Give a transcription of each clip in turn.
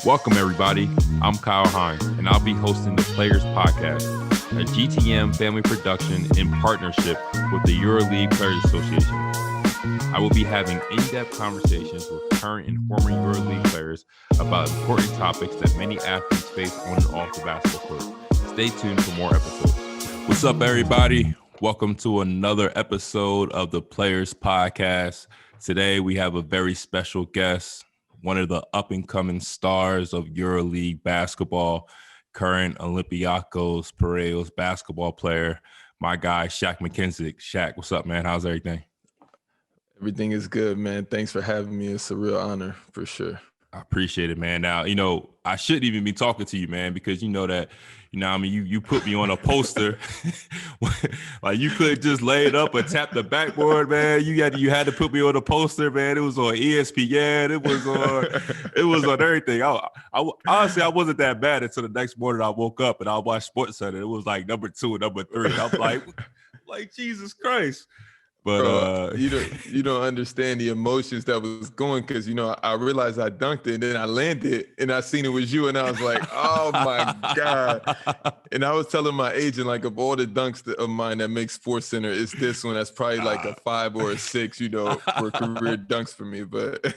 Welcome, everybody. I'm Kyle Hines, and I'll be hosting the Players Podcast, a GTM family production in partnership with the EuroLeague Players Association. I will be having in-depth conversations with current and former EuroLeague players about important topics that many athletes face on and off the basketball court. Stay tuned for more episodes. What's up, everybody? Welcome to another episode of the Players Podcast. Today, we have a very special guest, one of the up-and-coming stars of EuroLeague basketball, current Olympiacos Piraeus basketball player, my guy, Shaq McKissic. Shaq, what's up, man? How's everything? Everything is good, man. Thanks for having me. It's a real honor, for sure. I appreciate it, man. Now, I shouldn't even be talking to you, man, because you put me on a poster. Like, you couldn't just lay it up or tap the backboard, man. You had to put me on a poster, man. It was on ESPN. It was on everything. Honestly, I wasn't that bad until the next morning I woke up and I watched SportsCenter. It was like number 2 and number 3. I'm like Jesus Christ. But bro, you don't understand the emotions that was going, because I realized I dunked it and then I landed and I seen it was you and I was like, oh my God. And I was telling my agent, like, of all the dunks of mine that makes SportsCenter, it's this one that's probably like a 5 or a 6, for career dunks for me. But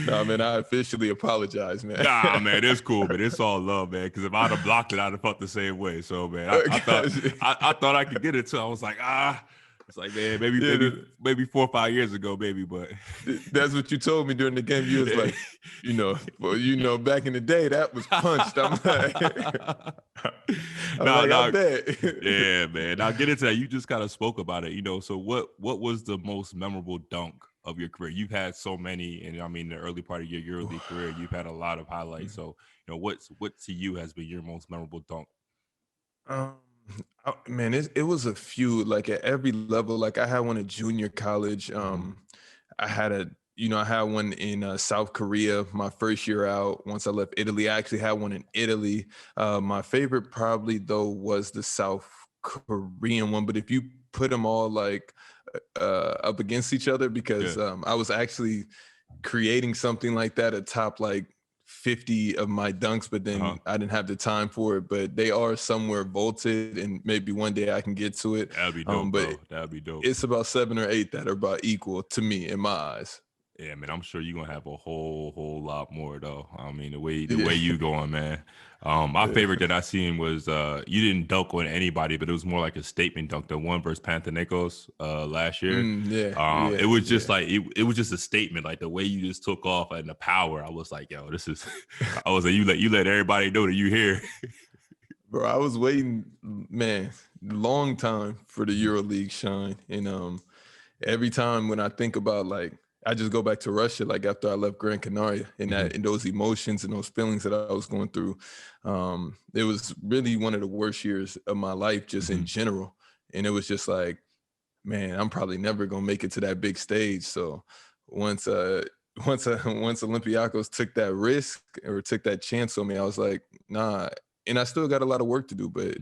nah, man, I officially apologize, man. Nah, man, it's cool, man. It's all love, man. Because if I'd have blocked it, I'd have felt the same way. So, man, I thought I could get it too. I was like, It's like, man, maybe 4 or 5 years ago, maybe, but that's what you told me during the game. You was like, back in the day, that was punched. I'm like, I bet. Yeah, man. Now get into that. You just kind of spoke about it, So what was the most memorable dunk of your career? You've had so many, and I mean, the early part of your EuroLeague career, you've had a lot of highlights. So, what to you has been your most memorable dunk? Man, it was a few, like, at every level. Like, I had one at junior college. I had one in South Korea my first year out. Once I left Italy, I actually had one in Italy. My favorite probably, though, was the South Korean one. But if you put them all like up against each other, because I was actually creating something like that atop like 50 of my dunks, but then I didn't have the time for it. But they are somewhere vaulted, and maybe one day I can get to it. That'd be dope, bro. That'd be dope. It's about 7 or 8 that are about equal to me in my eyes. Yeah, man, I'm sure you're gonna have a whole lot more, though. I mean, the way you going, man. My favorite that I seen was you didn't dunk on anybody, but it was more like a statement dunk. The one versus Panathinaikos last year. It was just like it was just a statement. Like, the way you just took off and the power. I was like, yo, this is. I was like, you let everybody know that you here. Bro, I was waiting, man, long time for the EuroLeague shine, and every time when I think about, like, I just go back to Russia, like, after I left Gran Canaria, and and those emotions and those feelings that I was going through. It was really one of the worst years of my life, just in general. And it was just like, man, I'm probably never gonna make it to that big stage. So once Olympiacos took that risk or took that chance on me, I was like, nah. And I still got a lot of work to do, but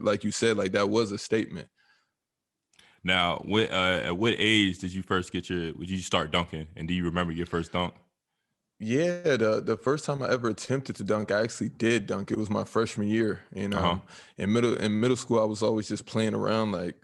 like you said, like, that was a statement. Now, at what age did you first would you start dunking? And do you remember your first dunk? Yeah, the first time I ever attempted to dunk, I actually did dunk. It was my freshman year. And in middle school, I was always just playing around, like,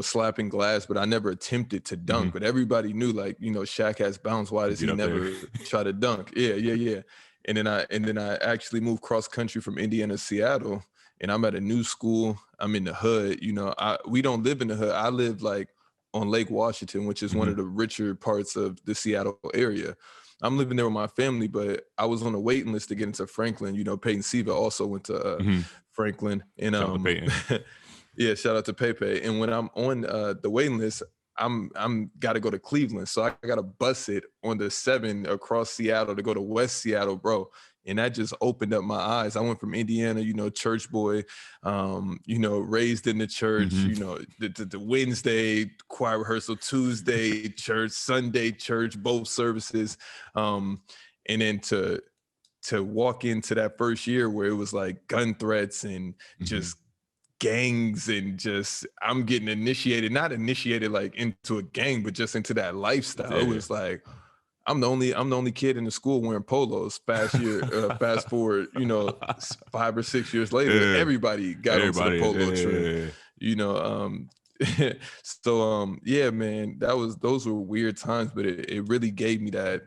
slapping glass, but I never attempted to dunk. But everybody knew, like, Shaq has bounce. Why does he never try to dunk? Yeah. And then I actually moved cross country from Indiana to Seattle. And I'm at a new school. I'm in the hood. We don't live in the hood. I live, like, on Lake Washington, which is one of the richer parts of the Seattle area. I'm living there with my family, but I was on a waiting list to get into Franklin. Peyton Siva also went to Franklin. And yeah, shout out to Pepe. And when I'm on the waiting list, I'm got to go to Cleveland. So I got to bus it on the 7 across Seattle to go to West Seattle, bro. And that just opened up my eyes. I went from Indiana, church boy, raised in the church, the Wednesday choir rehearsal, Tuesday church, Sunday church, both services. And then to walk into that first year where it was like gun threats and just gangs and just, I'm getting not initiated like into a gang, but just into that lifestyle. It was like, I'm the only kid in the school wearing polos. Fast forward, 5 or 6 years later, everybody got onto the polo trend. Yeah, man, those were weird times, but it really gave me that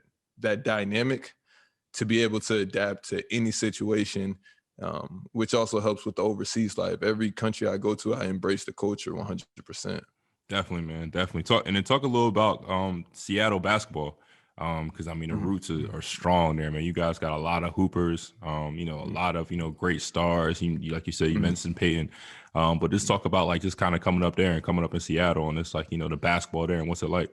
dynamic to be able to adapt to any situation, which also helps with the overseas life. Every country I go to, I embrace the culture 100%. Definitely, man. Definitely. Talk a little about Seattle basketball. Because I mean the roots are strong there, man. You guys got a lot of hoopers, a lot of great stars. Like you said, you mentioned Peyton, but just talk about like just kind of coming up there and coming up in Seattle, and it's like the basketball there and what's it like?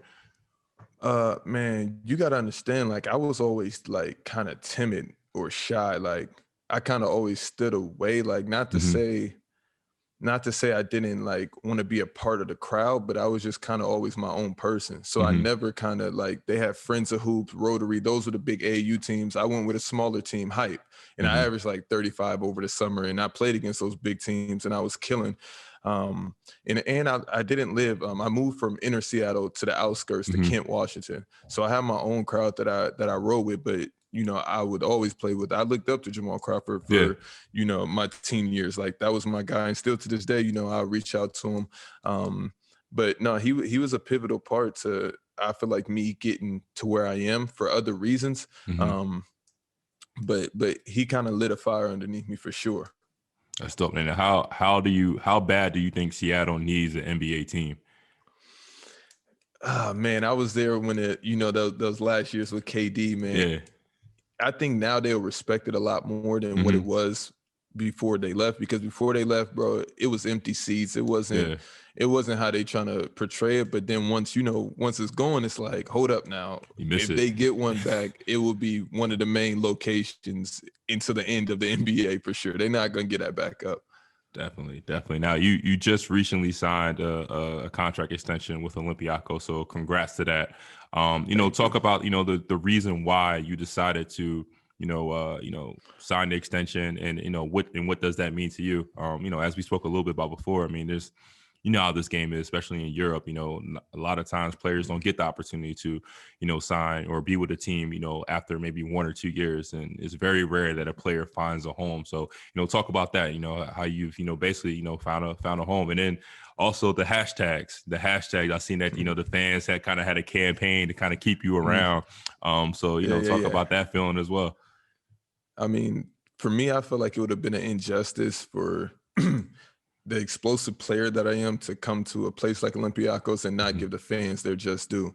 Man, you got to understand, like I was always like kind of timid or shy. Like I kind of always stood away. Like not to say I didn't like want to be a part of the crowd, but I was just kind of always my own person. So I never kind of like, they had Friends of Hoops, Rotary. Those were the big AAU teams. I went with a smaller team, Hype, and I averaged like 35 over the summer, and I played against those big teams and I was killing. And I didn't live, I moved from inner Seattle to the outskirts to Kent, Washington. So I have my own crowd that I rode with, but I would always play with. I looked up to Jamal Crawford for, my teen years. Like that was my guy. And still to this day, I'll reach out to him. But no, he was a pivotal part to, I feel like, me getting to where I am for other reasons. But he kind of lit a fire underneath me for sure. That's dope. And how bad do you think Seattle needs an NBA team? Man, I was there when those last years with KD, man. Yeah. I think now they'll respect it a lot more than what it was before they left, because before they left, bro, it was empty seats. It wasn't how they trying to portray it. But then once it's going, it's like, hold up now. If they get one back, it will be one of the main locations into the end of the NBA for sure. They're not going to get that back up. Definitely. Now, you just recently signed a contract extension with Olympiacos, so congrats to that. Talk about the reason why you decided to sign the extension, and what does that mean to you? As we spoke a little bit about before, I mean, there's how this game is, especially in Europe. A lot of times players don't get the opportunity to, sign or be with a team, after maybe 1 or 2 years. And it's very rare that a player finds a home. So, talk about that, how you've, basically, found a home. And then also the hashtags, I've seen that, the fans had a campaign to kind of keep you around. Talk about that feeling as well. I mean, for me, I feel like it would have been an injustice for the explosive player that I am to come to a place like Olympiacos and not give the fans their just due.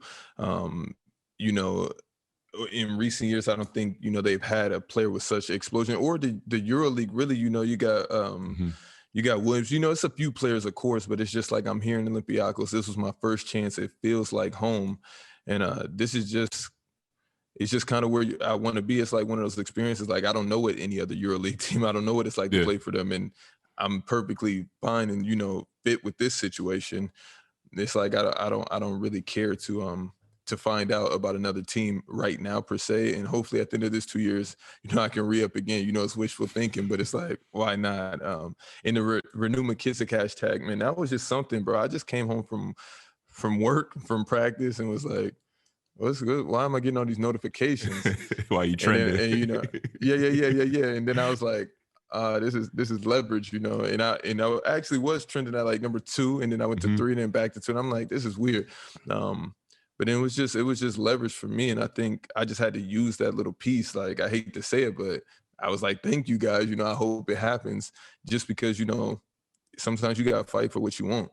In recent years, I don't think, they've had a player with such explosion, or the EuroLeague, really, you got Williams, it's a few players, of course, but it's just like, I'm here in Olympiacos. This was my first chance. It feels like home. And it's just kind of where I want to be. It's like one of those experiences. Like, I don't know what any other EuroLeague team, I don't know what it's like to play for them. And I'm perfectly fine and, fit with this situation. It's like, I don't really care to find out about another team right now per se. And hopefully at the end of this 2 years, I can re-up again. It's wishful thinking, but it's like, why not? In the Renew McKissic hashtag, man, that was just something, bro. I just came home from work, from practice, and was like, what's good? Why am I getting all these notifications? Why you trending? And yeah. And then I was like, this is leverage, and I actually was trending at like number 2, and then I went to 3, and then back to 2, and I'm like, this is weird. But it was just leverage for me, and I think I just had to use that little piece. Like, I hate to say it, but I was like, thank you guys. I hope it happens, just because sometimes you gotta fight for what you want.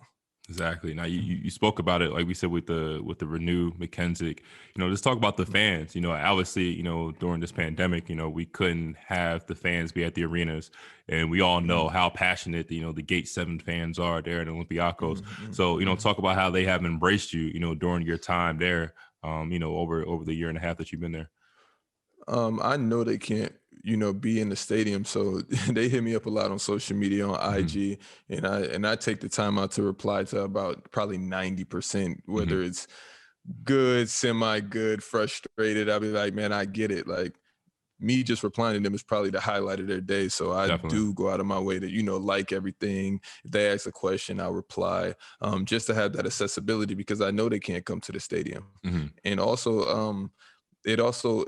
Exactly. Now you spoke about it, like we said, with the Renew McKissic. Let's talk about the fans. Obviously, during this pandemic, we couldn't have the fans be at the arenas, and we all know how passionate the Gate 7 fans are there at Olympiacos. So talk about how they have embraced you, during your time there, over the year and a half that you've been there. I know they can't, be in the stadium. So they hit me up a lot on social media, on IG, and I take the time out to reply to about probably 90%, whether it's good, semi-good, frustrated. I'll be like, man, I get it. Like, me just replying to them is probably the highlight of their day. So I do go out of my way to, like everything. If they ask a question, I'll reply, just to have that accessibility, because I know they can't come to the stadium. And also, it also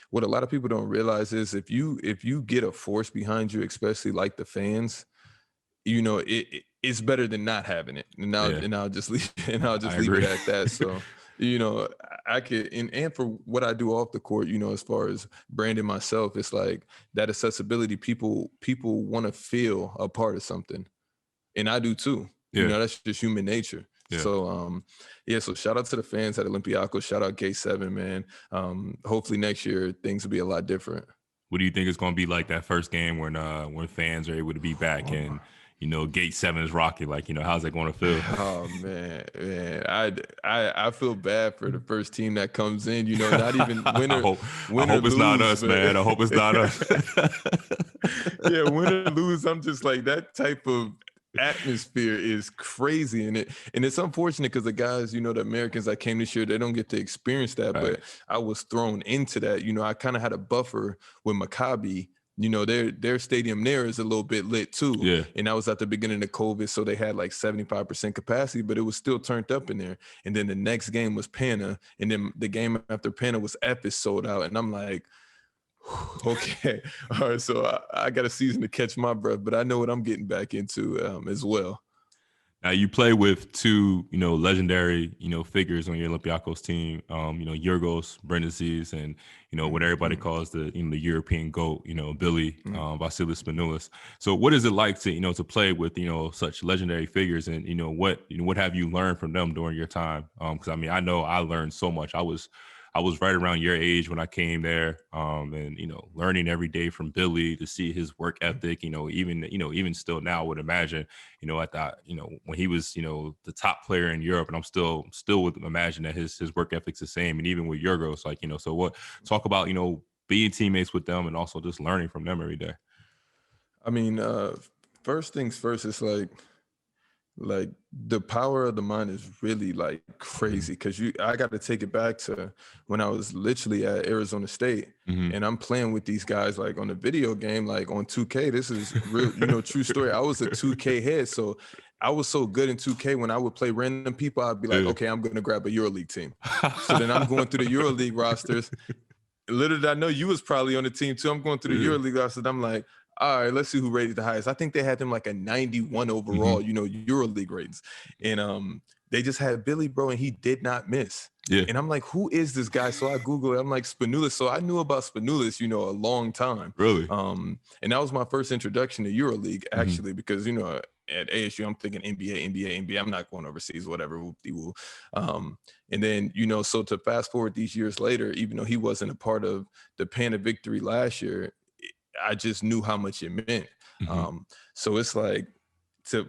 what a lot of people don't realize is if you get a force behind you, especially like the fans, it's better than not having it. And I'll just leave it at that. So, I could, and for what I do off the court, as far as branding myself, it's like that accessibility. People want to feel a part of something, and I do too. That's just human nature. Yeah. So, so shout out to the fans at Olympiacos. Shout out Gate 7, man. Hopefully next year things will be a lot different. What do you think is going to be like that first game when fans are able to be back and Gate 7 is rocking? Like, how's it going to feel? Oh man, I feel bad for the first team that comes in. Not even win or I hope it's not us, man. I hope it's not us. Yeah, win or lose, I'm just like, that type of atmosphere is crazy, and it's unfortunate because the guys, the Americans that came this year, they don't get to experience that. Right. But I was thrown into that. I kind of had a buffer with Maccabi. Their stadium there is a little bit lit too. Yeah. And I was at the beginning of COVID, so they had like 75% capacity, but it was still turned up in there. And then the next game was Pana, and then the game after Pana was Ephes sold out. And I'm like, okay, all right, so I got a season to catch my breath, but I know what I'm getting back into as well. Now you play with two, legendary, figures on your Olympiacos team, Yorgos Brindizis and, what everybody calls the European GOAT, Billy Vasilis Spanoulis. So what is it like to, to play with, such legendary figures, and, what have you learned from them during your time? Because I know I learned so much. I was right around your age when I came there, and learning every day from Billy, to see his work ethic. Even still now, I would imagine, at that, when he was, the top player in Europe, and I'm still would imagine that his work ethic's the same, and even with Yorgos, like, so what? Talk about being teammates with them, and also just learning from them every day. I mean, first things first, it's like the power of the mind is really like crazy, because I got to take it back to when I was literally at Arizona State, and I'm playing with these guys like on the video game, like on 2K. This is real, true story. I was a 2K head, so I was so good in 2K. When I would play random people, I'd be like, okay, I'm going to grab a EuroLeague team. So then I'm going through the EuroLeague rosters. Little did I know you was probably on the team too. I'm going through the EuroLeague rosters. I'm like, all right, let's see who rated the highest. I think they had them like a 91 overall, EuroLeague ratings. And they just had Billy, bro, and he did not miss. Yeah. And I'm like, who is this guy? So I Googled it. I'm like, Spanoulis. So I knew about Spanoulis, a long time. Really? And that was my first introduction to EuroLeague, actually, because, at ASU, I'm thinking NBA. I'm not going overseas, whatever. And then, so to fast forward these years later, even though he wasn't a part of the Pana victory last year, I just knew how much it meant. So it's like,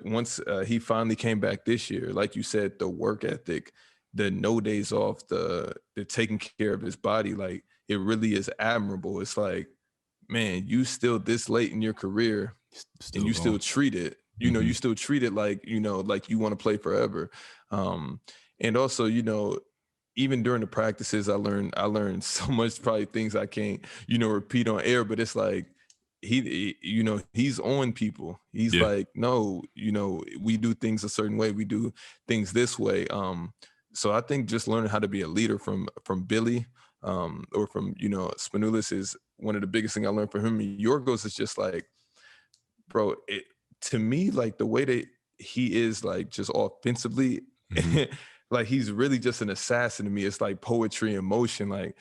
once he finally came back this year, like you said, the work ethic, the no days off, the taking care of his body, like, it really is admirable. It's like, man, you still this late in your career, and you still treat it, you still treat it like, like you want to play forever. And also, even during the practices, I learned so much, probably things I can't, repeat on air, but it's like, he's on people. He's like, no, we do things a certain way. We do things this way. So I think just learning how to be a leader from Billy, or from, Spanoulis is one of the biggest things I learned from him. Yorgos is just like, bro, to me, like the way that he is, like, just offensively, like, he's really just an assassin to me. It's like poetry in motion, like,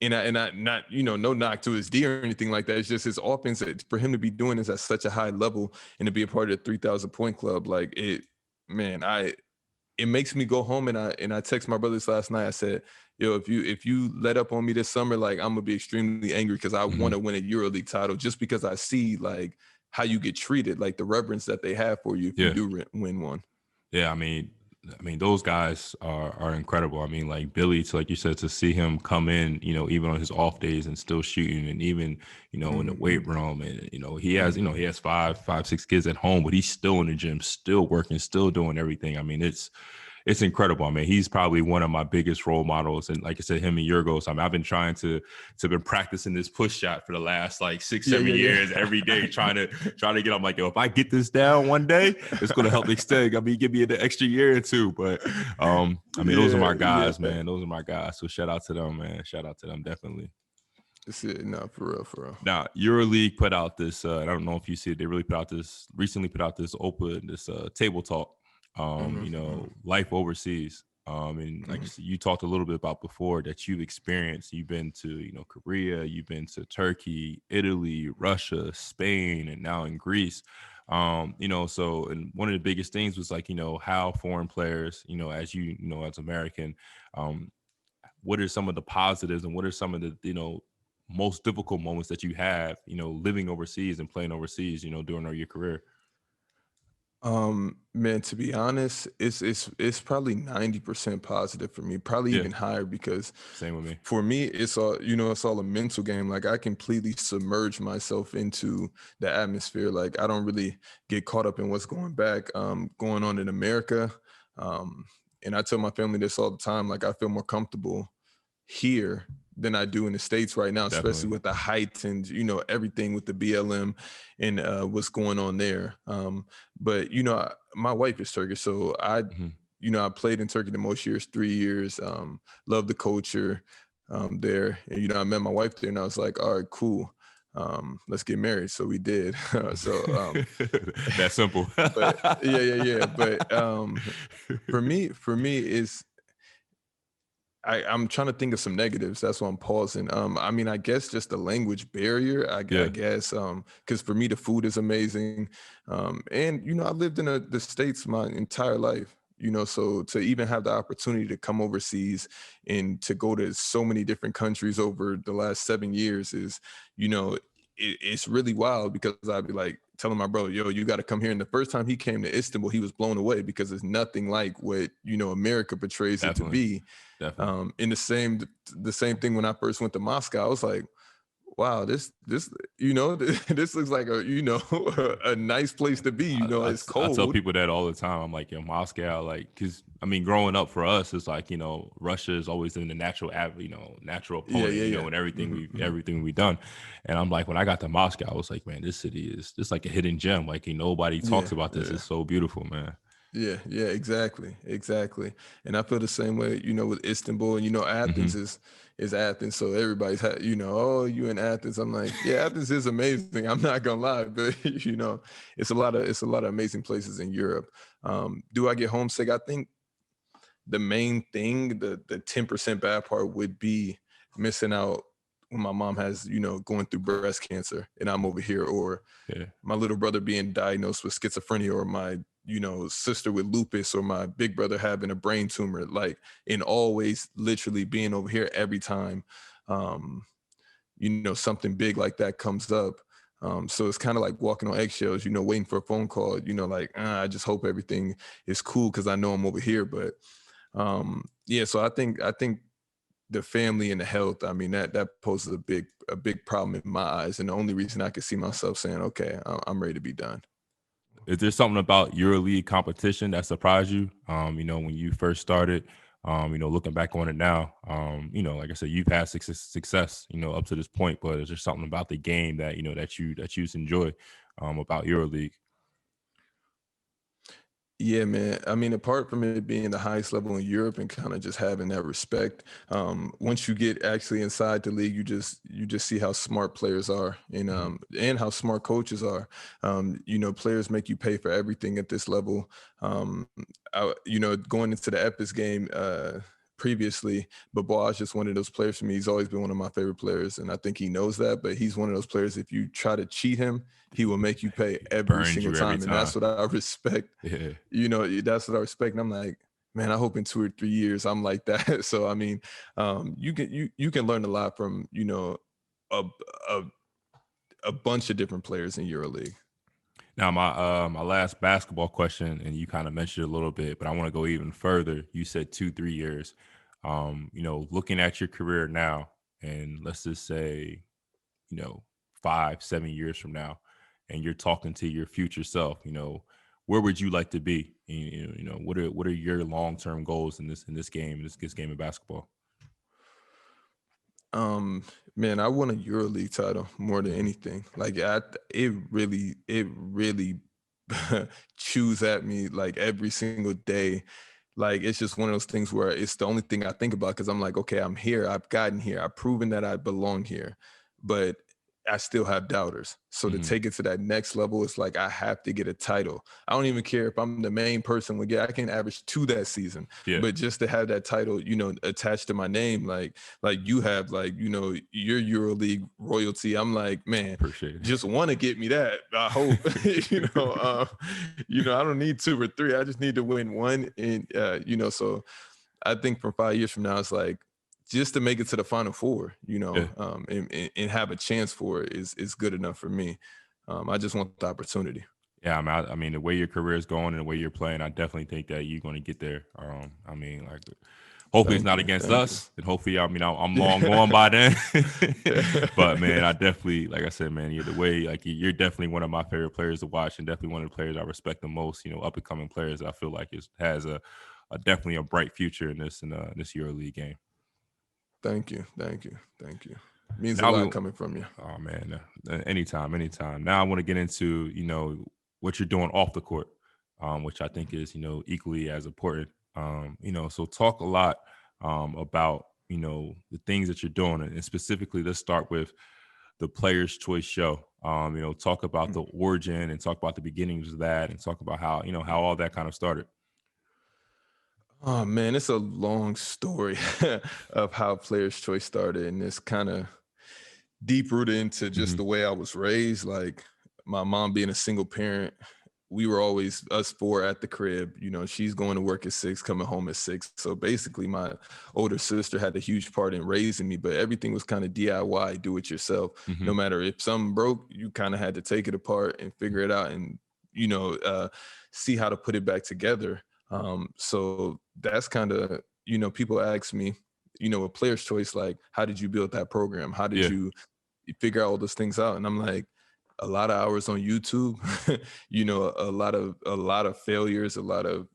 and I not, no knock to his D or anything like that. It's just his offense, for him to be doing this at such a high level and to be a part of the 3,000 point club, like, it makes me go home, and I text my brothers last night. I said, yo, if you let up on me this summer, like, I'm gonna be extremely angry, because I want to win a EuroLeague title, just because I see, like, how you get treated, like the reverence that they have for you if you do win one. Yeah, I mean, those guys are incredible. I mean, like Billy, like you said, to see him come in, even on his off days and still shooting, and even, in the weight room, and, he has five, 6 kids at home, but he's still in the gym, still working, still doing everything. I mean, it's it's incredible. I mean, he's probably one of my biggest role models. And like I said, him and Yorgos, I mean, I've been trying to been practicing this push shot for the last like 6-7 years every day, trying to get, I'm like, yo, if I get this down one day, it's going to help extend. I mean, give me an extra year or two. But I mean, those are my guys, man. Those are my guys. So shout out to them, man. Shout out to them. Definitely. That's it. No, for real. Now, EuroLeague put out this, I don't know if you see it, they recently put out this open, this table talk, you know, life overseas. And like you talked a little bit about before that you've experienced, you've been to, you know, Korea, you've been to Turkey, Italy, Russia, Spain, and now in Greece. You know, so, and one of the biggest things was like, you know, how foreign players, you know, as you know, as American, what are some of the positives and what are some of the, you know, most difficult moments that you have, you know, living overseas and playing overseas, you know, during your career? Man, to be honest, it's probably 90% positive for me, probably even higher, because same with me. For me, it's all, you know, it's all a mental game. Like I completely submerge myself into the atmosphere. Like I don't really get caught up in what's going on in America. And I tell my family this all the time. Like I feel more comfortable here than I do in the States right now, especially with the height and, you know, everything with the BLM and what's going on there. But, you know, my wife is Turkish, so you know, I played in Turkey the most years, 3 years, love the culture there. And, you know, I met my wife there and I was like, all right, cool. Let's get married. So we did. That's simple. But yeah. But for me is, I'm trying to think of some negatives. That's why I'm pausing. I mean, I guess just the language barrier, I guess, because for me, the food is amazing. And, you know, I lived in the States my entire life, you know, so to even have the opportunity to come overseas and to go to so many different countries over the last 7 years is, you know, it's really wild, because I'd be like telling my brother, yo, you got to come here. And the first time he came to Istanbul, he was blown away, because it's nothing like what, you know, America portrays it to be. In the same thing when I first went to Moscow, I was like, wow, this, you know, this looks like a, you know, a nice place to be. You know, it's cold. I tell people that all the time. I'm like, yo, Moscow, like, because I mean, growing up for us, it's like, you know, Russia is always in the natural opponent, you know, and everything we've done. And I'm like, when I got to Moscow, I was like, man, this city is just like a hidden gem. Like, nobody talks about this. It's so beautiful, man. Yeah, exactly. And I feel the same way, you know, with Istanbul, and, you know, Athens is Athens. So everybody's, you know, oh, you in Athens. I'm like, yeah, Athens is amazing. I'm not gonna lie, but you know, it's a lot of amazing places in Europe. Do I get homesick? I think the main thing, the 10% bad part would be missing out when my mom has, you know, going through breast cancer and I'm over here, or my little brother being diagnosed with schizophrenia, or my, you know, sister with lupus, or my big brother having a brain tumor, like, and always literally being over here every time, you know, something big like that comes up. So it's kind of like walking on eggshells, you know, waiting for a phone call, you know, like, I just hope everything is cool, because I know I'm over here. But so I think the family and the health, I mean, that poses a big problem in my eyes. And the only reason I could see myself saying, okay, I'm ready to be done. Is there something about EuroLeague competition that surprised you? You know, when you first started, you know, looking back on it now, you know, like I said, you've had success, you know, up to this point, but is there something about the game that, you know, that you enjoy about EuroLeague? Yeah, man. I mean, apart from it being the highest level in Europe and kind of just having that respect, once you get actually inside the league, you just see how smart players are, and how smart coaches are. You know, players make you pay for everything at this level. You know, going into the Epis game previously, but Boaz just one of those players for me. He's always been one of my favorite players, and I think he knows that. But he's one of those players, if you try to cheat him, he will make you pay every single time. And that's what I respect. Yeah. You know, that's what I respect. And I'm like, man, I hope in 2 or 3 years I'm like that. So, I mean, you can learn a lot from, you know, a bunch of different players in EuroLeague. Now, my last basketball question, and you kind of mentioned it a little bit, but I want to go even further. You said 2-3 years. You know, looking at your career now, and let's just say, you know, 5-7 years from now, and you're talking to your future self, you know, where would you like to be? You know, what are your long-term goals in this game, this game of basketball? Man, I want a EuroLeague title more than anything. Like it really chews at me like every single day. Like it's just one of those things where it's the only thing I think about because I'm like, okay, I'm here. I've gotten here. I've proven that I belong here. But I still have doubters. So to take it to that next level, it's like I have to get a title. I don't even care if I'm the main person. I can average 2 that season. Yeah. But just to have that title, attached to my name, like you have, like, your EuroLeague royalty. I'm like, man, Appreciate it. just want to get me that. I hope. I don't need 2 or 3. I just need to win 1. And so I think from 5 years from now, it's like, just to make it to the Final Four, and have a chance for it is good enough for me. I just want the opportunity. Yeah, I mean, the way your career is going and the way you're playing, I definitely think that you're going to get there. Hopefully it's not against us, and hopefully, I'm long gone by then. But man, I definitely, like I said, man, you're definitely one of my favorite players to watch, and definitely one of the players I respect the most. Up and coming players that I feel like has definitely a bright future in this EuroLeague game. Thank you. Means a lot coming from you. Oh man, anytime. Now I want to get into what you're doing off the court, which I think is equally as important. So talk a lot about the things that you're doing, and specifically, let's start with the Players' Choice Show. Talk about the origin and talk about the beginnings of that, and talk about how all that kind of started. Oh man, it's a long story of how Players' Choice started, and it's kind of deep rooted into just the way I was raised. Like my mom being a single parent, we were always us 4 at the crib. She's going to work at 6, coming home at 6. So basically, my older sister had a huge part in raising me, but everything was kind of DIY, do it yourself. No matter if something broke, you kind of had to take it apart and figure it out, and see how to put it back together. So that's kind of, people ask me, a Player's Choice, like, how did you build that program? How did you figure out all those things out? And I'm like, a lot of hours on YouTube, a lot of failures, a lot of,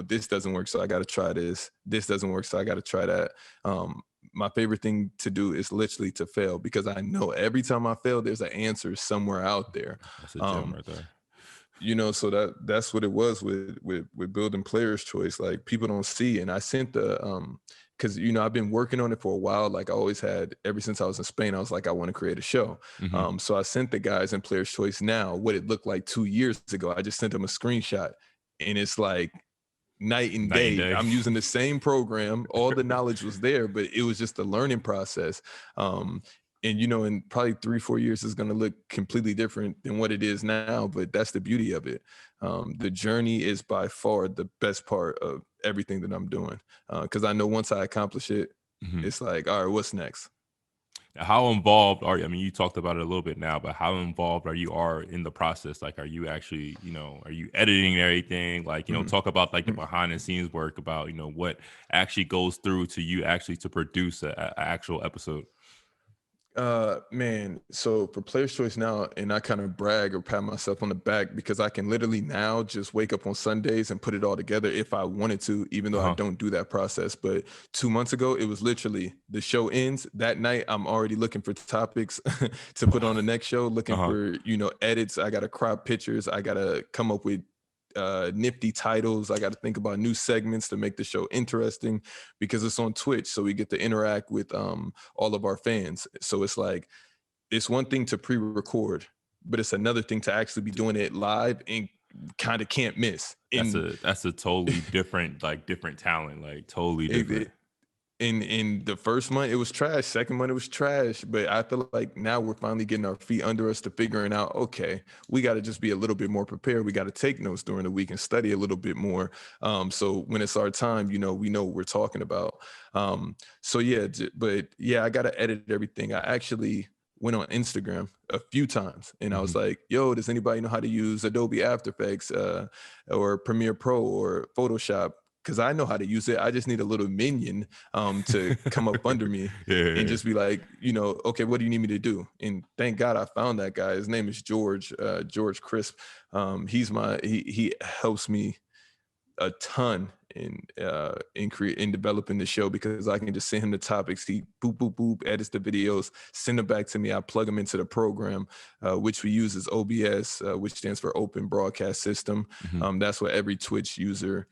this doesn't work, so I got to try this. This doesn't work, so I got to try that. My favorite thing to do is literally to fail, because I know every time I fail, there's an answer somewhere out there. That's a gem right there. So that's what it was with building Players' Choice. Like, people don't see. And I sent because I've been working on it for a while. Like, I always had, ever since I was in Spain, I was like, I want to create a show. So I sent the guys in Players' Choice now what it looked like 2 years ago. I just sent them a screenshot, and it's like night and day. I'm using the same program. All the knowledge was there, but it was just a learning process. And, in probably 3-4 years, it's going to look completely different than what it is now. But that's the beauty of it. The journey is by far the best part of everything that I'm doing. Because I know once I accomplish it, it's like, all right, what's next? How involved are you? I mean, you talked about it a little bit now, but how involved are you in the process? Like, are you actually, are you editing everything? Like, talk about like the behind the scenes work about, what actually goes through to you actually to produce an actual episode. Man, so for Players' Choice now, and I kind of brag or pat myself on the back because I can literally now just wake up on Sundays and put it all together if I wanted to, even though I don't do that process. But 2 months ago, it was literally the show ends that night. I'm already looking for topics to put on the next show, looking for, edits. I got to crop pictures. I got to come up with nifty titles. I got to think about new segments to make the show interesting, because it's on Twitch, so we get to interact with all of our fans. So it's like, it's one thing to pre-record, but it's another thing to actually be doing it live and kind of can't miss. That's a totally different talent, like totally different. In the first month, it was trash. Second month, it was trash. But I feel like now we're finally getting our feet under us to figuring out, okay, we got to just be a little bit more prepared. We got to take notes during the week and study a little bit more. So when it's our time, we know what we're talking about. But I got to edit everything. I actually went on Instagram a few times, and I was like, yo, does anybody know how to use Adobe After Effects or Premiere Pro or Photoshop? because I know how to use it. I just need a little minion to come up under me and just be like, okay, what do you need me to do? And thank God I found that guy. His name is George Crisp. He helps me a ton in developing the show, because I can just send him the topics. He boop, boop, boop, edits the videos, send them back to me. I plug them into the program, which we use as OBS, which stands for Open Broadcast System. That's what every Twitch user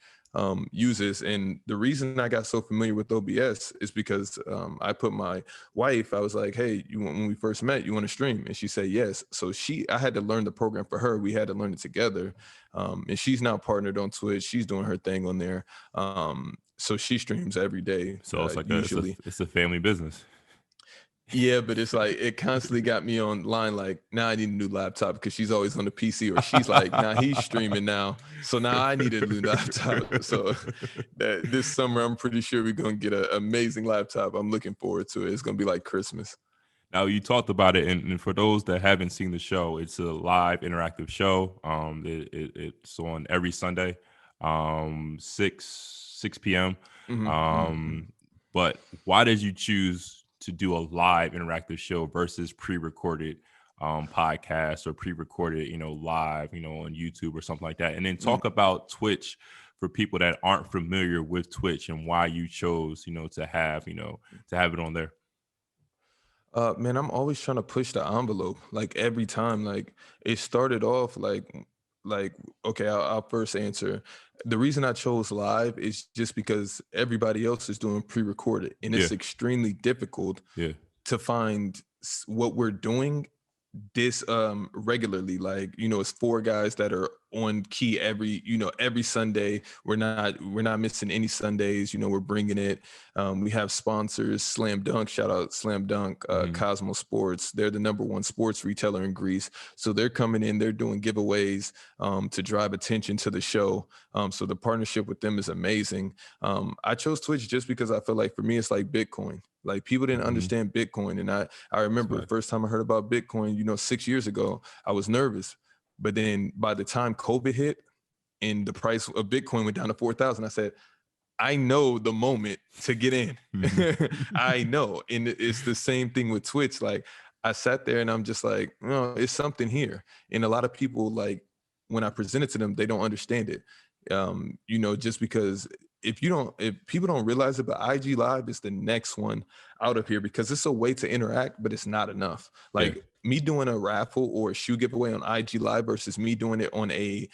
uses. And the reason I got so familiar with OBS is because I put my wife, I was like, hey, when we first met, you want to stream? And she said yes. So I had to learn the program for her. We had to learn it together. And she's now partnered on Twitch. She's doing her thing on there. So she streams every day. So it's like usually it's a family business. Yeah, but it's like it constantly got me online. Like, now I need a new laptop, because she's always on the PC, or she's like, now he's streaming now, so now I need a new laptop. So this summer, I'm pretty sure we're gonna get an amazing laptop. I'm looking forward to it. It's gonna be like Christmas. Now, you talked about it, and for those that haven't seen the show, it's a live interactive show. It's on every Sunday, 6 p.m. But why did you choose to do a live interactive show versus pre-recorded podcasts or pre-recorded, live, on YouTube or something like that? And then talk about Twitch for people that aren't familiar with Twitch, and why you chose, to have it on there. Man, I'm always trying to push the envelope. Like, every time, like, it started off like, okay, I'll first answer. The reason I chose live is just because everybody else is doing pre-recorded, and it's extremely difficult to find what we're doing this regularly. Like, it's 4 guys that are on key every Sunday. We're not missing any Sundays. We're bringing it. We have sponsors, Slam Dunk, shout out Slam Dunk, Cosmo Sports. They're the #1 sports retailer in Greece. So they're coming in, they're doing giveaways to drive attention to the show. So the partnership with them is amazing. I chose Twitch just because I feel like, for me, it's like Bitcoin. Like, people didn't understand Bitcoin. And I remember the first time I heard about Bitcoin, 6 years ago, I was nervous. But then by the time COVID hit and the price of Bitcoin went down to 4,000, I said, I know the moment to get in. I know. And it's the same thing with Twitch. Like, I sat there and I'm just like, it's something here. And a lot of people, like, when I present it to them, they don't understand it. Just because if people don't realize it, but IG Live is the next one out of here, because it's a way to interact, but it's not enough. Like, me doing a raffle or a shoe giveaway on IG Live versus me doing it on a,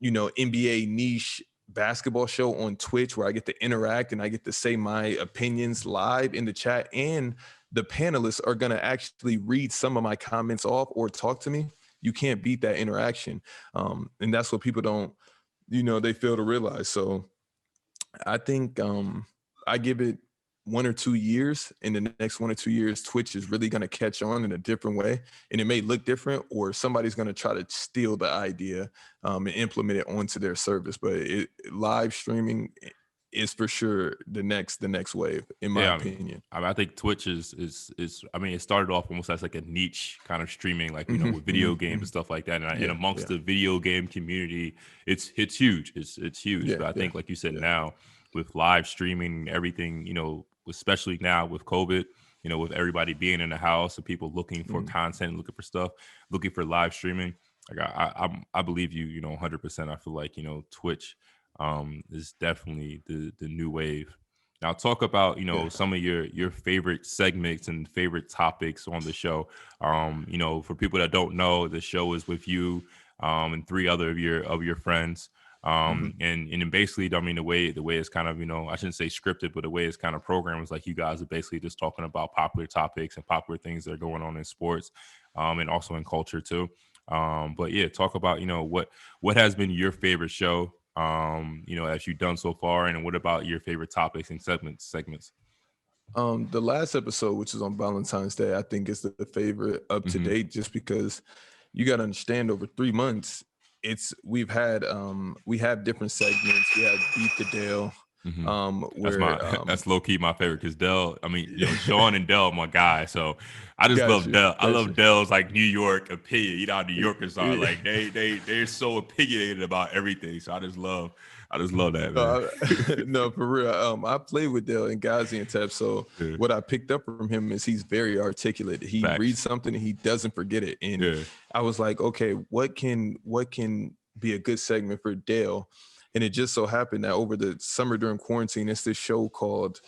NBA niche basketball show on Twitch, where I get to interact and I get to say my opinions live in the chat, and the panelists are going to actually read some of my comments off or talk to me. You can't beat that interaction. And that's what people don't, they fail to realize. So I think I give it 1 or 2 years. In the next 1 or 2 years, Twitch is really going to catch on in a different way. And it may look different, or somebody's going to try to steal the idea and implement it onto their service. But live streaming is for sure the next wave, in my opinion. I think Twitch is it started off almost as like a niche kind of streaming, like, with video games and stuff like that. And amongst the video game community, it's huge. It's huge. But I think, like you said, now with live streaming, everything, especially now with COVID, with everybody being in the house and people looking for content, looking for stuff, looking for live streaming. Like, I believe you, 100%. I feel like, Twitch is definitely the new wave. Now, talk about some of your favorite segments and favorite topics on the show. For people that don't know, the show is with you and 3 other of your friends. And basically, I mean, the way it's kind of, I shouldn't say scripted, but the way it's kind of programmed is like, you guys are basically just talking about popular topics and popular things that are going on in sports, and also in culture too. But yeah, talk about, what has been your favorite show, as you've done so far, and what about your favorite topics and segments? The last episode, which is on Valentine's Day, I think is the favorite up to date, just because you got to understand, over 3 months, we have different segments. We have Beat the Dale. That's low key my favorite, because Dell, Sean and Dell are my guy. So I just love Dell. I love Dell's like New York opinion. How New Yorkers are, like they're so opinionated about everything. So I just love I just love that, man. No, for real. I played with Dale in Gaziantep, so what I picked up from him is he's very articulate. He reads something and he doesn't forget it. And I was like, okay, what can be a good segment for Dale? And it just so happened that over the summer during quarantine, it's this show called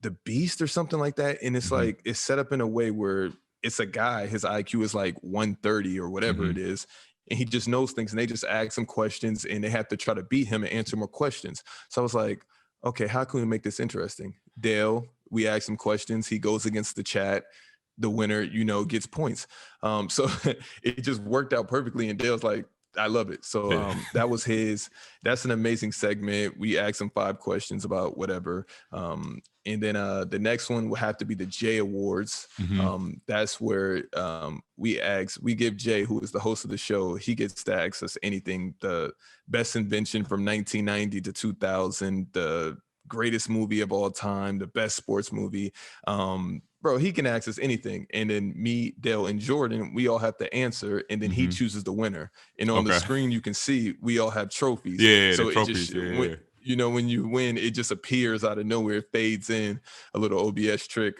The Beast or something like that. And it's like, it's set up in a way where it's a guy, his IQ is like 130 or whatever it is. And he just knows things, and they just ask him questions and they have to try to beat him and answer more questions. So I was like, okay, how can we make this interesting? Dale, we ask him questions. He goes against the chat. The winner, gets points. So it just worked out perfectly. And Dale's like, I love it. So that's an amazing segment. We asked him 5 questions about whatever. And then the next one will have to be the Jay Awards. That's where we give Jay, who is the host of the show, he gets to ask us anything. The best invention from 1990 to 2000, the greatest movie of all time, the best sports movie. Bro, he can access anything. And then me, Dale, and Jordan, we all have to answer. And then he chooses the winner. And on the screen, you can see we all have trophies. Yeah, so the trophies. When you win, it just appears out of nowhere. It fades in, a little OBS trick.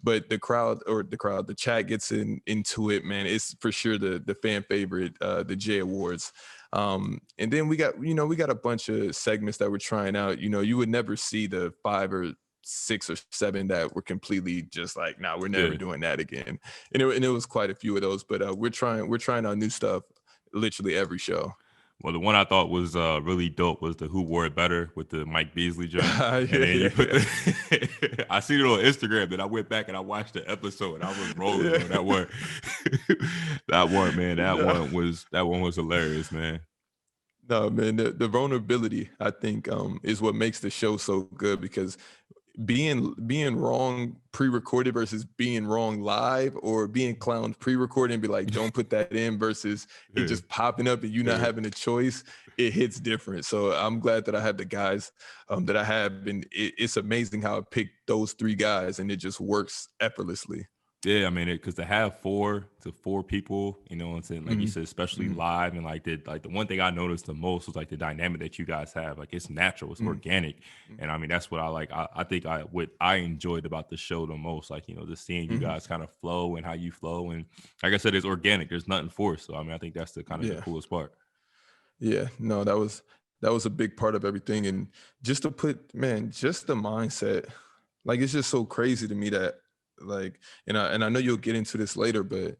But the chat gets into it, man. It's for sure the fan favorite, the J Awards. And then we got a bunch of segments that we're trying out. You would never see the 5 or 6 or 7 that were completely just like, nah, we're never doing that again. And it was quite a few of those, but we're trying out new stuff literally every show. Well, the one I thought was really dope was the Who Wore It Better with the Mike Beasley joint. And then you put I seen it on Instagram, then I went back and I watched the episode and I was rolling on that one. That one was hilarious, man. No, man, the vulnerability, I think, is what makes the show so good, because being wrong pre-recorded versus being wrong live, or being clowned pre-recorded and be like, don't put that in, versus it just popping up and you not having a choice, it hits different. So I'm glad that I have the guys that I have, and it's amazing how I picked those 3 guys and it just works effortlessly. Yeah, I mean, because to have 4 people, you know what I'm saying? Like you said, especially live, and like the one thing I noticed the most was like the dynamic that you guys have. Like, it's natural, it's organic. And I mean, that's what I like. I think what I enjoyed about the show the most, like, just seeing you guys kind of flow and how you flow. And like I said, it's organic. There's nothing forced. So I mean, I think that's the kind of the coolest part. Yeah, no, that was a big part of everything. And just to put, man, just the mindset, like, it's just so crazy to me that, like, and I know you'll get into this later, but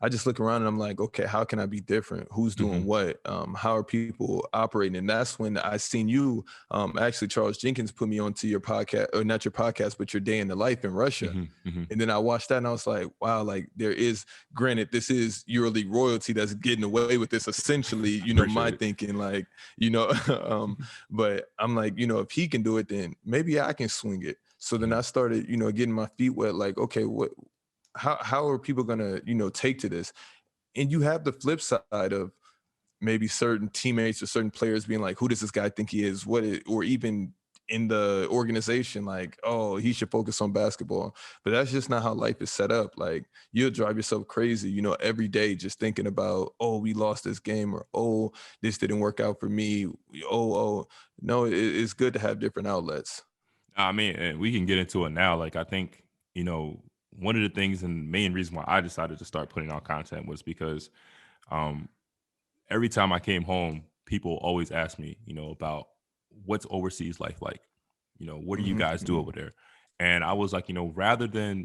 I just look around and I'm like, okay, how can I be different? Who's doing what? How are people operating? And that's when I seen you. Actually, Charles Jenkins put me onto your podcast, or not your podcast, but your Day in the Life in Russia. And then I watched that and I was like, wow, like, there is, granted, this is EuroLeague royalty that's getting away with this, essentially, my thinking, like, but I'm like, if he can do it, then maybe I can swing it. So then I started, getting my feet wet, like, okay, how are people gonna, take to this? And you have the flip side of maybe certain teammates or certain players being like, who does this guy think he is? Or even in the organization, like, oh, he should focus on basketball. But that's just not how life is set up. Like, you'll drive yourself crazy, every day, just thinking about, oh, we lost this game, or, oh, this didn't work out for me. Oh, no, it's good to have different outlets. I mean, and we can get into it now. Like, I think, one of the things and main reason why I decided to start putting out content was because every time I came home, people always ask me, about what's overseas life like? What do you guys do over there? And I was like, rather than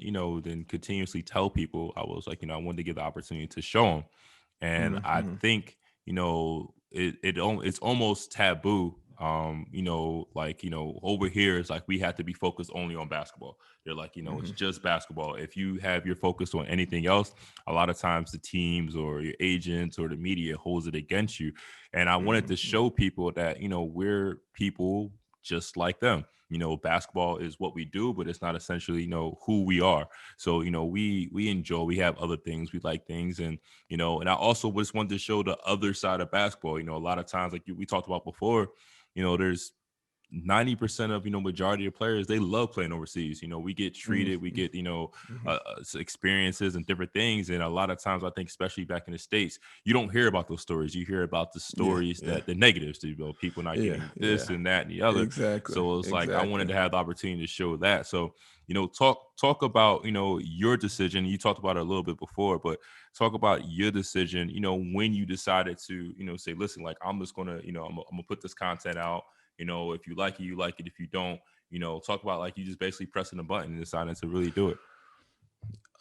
continuously tell people, I was like, I wanted to give the opportunity to show them. And I think, it's almost taboo. Over here, it's like we have to be focused only on basketball. They're like, it's just basketball. If you have your focus on anything else, a lot of times the teams or your agents or the media holds it against you. And I wanted to show people that, we're people just like them. Basketball is what we do, but it's not essentially, who we are. So, we enjoy, we have other things, we like things. And, and I also just wanted to show the other side of basketball. A lot of times, like we talked about before, there's 90% of, majority of players, they love playing overseas. We get treated, we get, experiences and different things. And a lot of times, I think, especially back in the States, you don't hear about those stories. You hear about the stories that the negatives, people not getting this and that and the other. Exactly. So it's like, I wanted to have the opportunity to show that. So, talk about, your decision. You talked about it a little bit before, but talk about your decision, when you decided to, say, listen, like, I'm just going to, I'm gonna put this content out. If you like it, you like it. If you don't, talk about, like, you just basically pressing the button and deciding to really do it.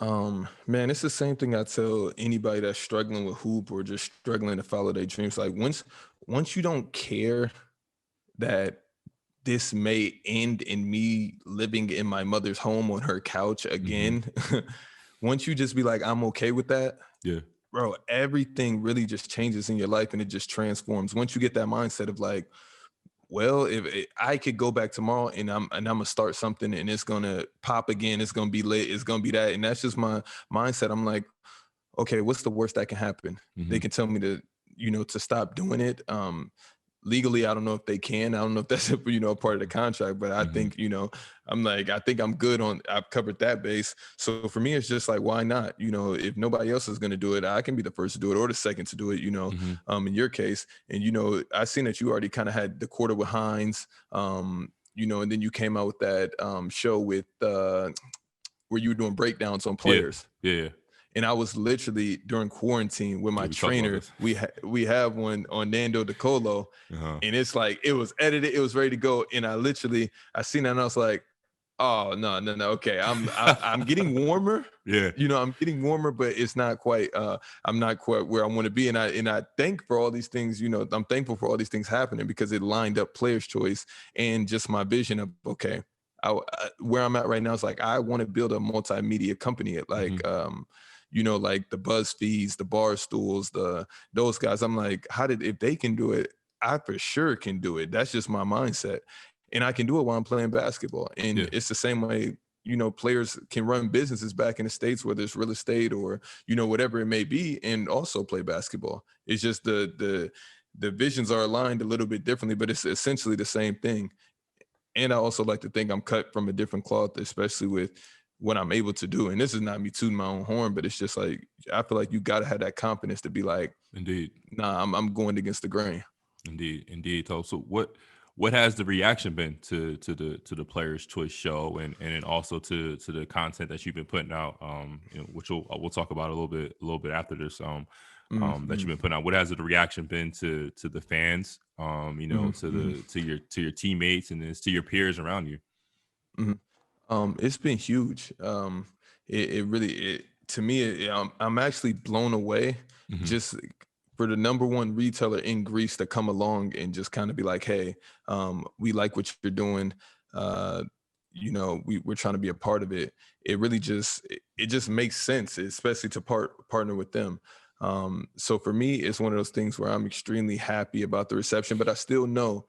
Man, it's the same thing I tell anybody that's struggling with hoop or just struggling to follow their dreams. Like, once you don't care that this may end in me living in my mother's home on her couch again, once you just be like, I'm okay with that. Yeah. Bro, everything really just changes in your life and it just transforms. Once you get that mindset of like, well, I could go back tomorrow and I'm gonna start something and it's gonna pop again, it's gonna be lit, it's gonna be that. And that's just my mindset. I'm like, okay, what's the worst that can happen? They can tell me to stop doing it. Legally, I don't know if they can. I don't know if that's a part of the contract, but I think, I think I'm good I've covered that base. So for me, it's just like, why not? If nobody else is going to do it, I can be the first to do it or the second to do it, in your case. And, I seen that you already kind of had the quarter with Hines, and then you came out with that show with where you were doing breakdowns on players. Yeah. And I was literally during quarantine with my trainer. We have one on Nando DeColo, and it's like it was edited, it was ready to go. And I seen that and I was like, oh no, okay, I'm getting warmer. Yeah, I'm getting warmer, but it's not quite. I'm not quite where I want to be. And I thank for all these things. I'm thankful for all these things happening because it lined up Player's Choice and just my vision of okay, where I'm at right now is like I want to build a multimedia company. Like like the BuzzFeeds, the Barstools, those guys. I'm like, if they can do it, I for sure can do it. That's just my mindset. And I can do it while I'm playing basketball. And it's the same way, players can run businesses back in the States, whether it's real estate or, whatever it may be, and also play basketball. It's just the visions are aligned a little bit differently, but it's essentially the same thing. And I also like to think I'm cut from a different cloth, especially with what I'm able to do. And this is not me tooting my own horn, but it's just like, I feel like you got to have that confidence to be like, indeed, nah, I'm going against the grain. Indeed. So what has the reaction been to the Player's Choice show and also to the content that you've been putting out, which we'll talk about a little bit after this, that you've been putting out. What has the reaction been to the fans, to your teammates and then to your peers around you? It's been huge. It really, to me, I'm actually blown away just for the number one retailer in Greece to come along and just kind of be like, hey, we like what you're doing. We're trying to be a part of it. It really just makes sense, especially to partner with them. So for me, it's one of those things where I'm extremely happy about the reception, but I still know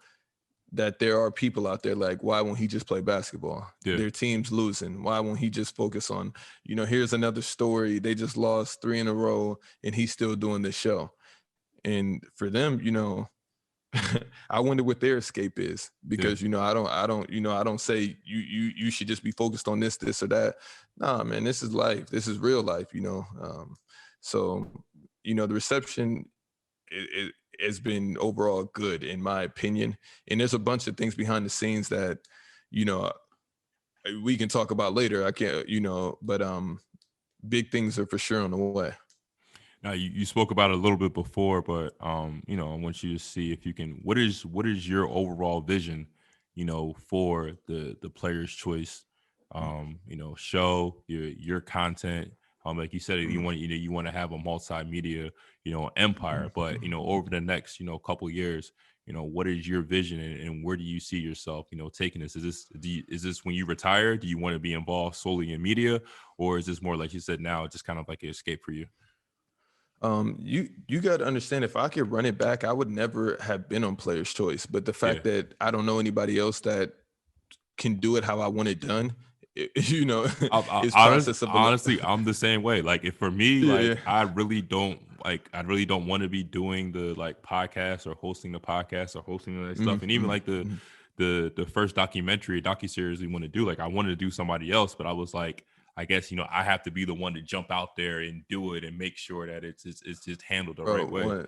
that there are people out there like, why won't he just play basketball? Yeah. Their team's losing. Why won't he just focus on, here's another story. They just lost 3 in a row and he's still doing this show. And for them, I wonder what their escape is because, I don't say you should just be focused on this or that. Nah, man, this is life. This is real life, So, the reception, it has been overall good in my opinion. And there's a bunch of things behind the scenes that, we can talk about later. I can't, but big things are for sure on the way. Now you spoke about it a little bit before, but I want you to see if you can, what is your overall vision, for the Player's Choice, show, your content. Like you said, you want to have a multimedia, empire, but, over the next, couple of years, what is your vision and where do you see yourself, taking this? Is this when you retire? Do you want to be involved solely in media, or is this more, like you said, now just kind of like an escape for you? You got to understand, if I could run it back, I would never have been on Player's Choice. But the fact that I don't know anybody else that can do it how I want it done, honestly, I'm the same way. Like, if for me, I really don't want to be doing the like podcast or hosting the podcast or hosting that stuff, and even like the the first docuseries we want to do. Like I wanted to do somebody else, but I was like, I guess, I have to be the one to jump out there and do it and make sure that it's just handled the right way.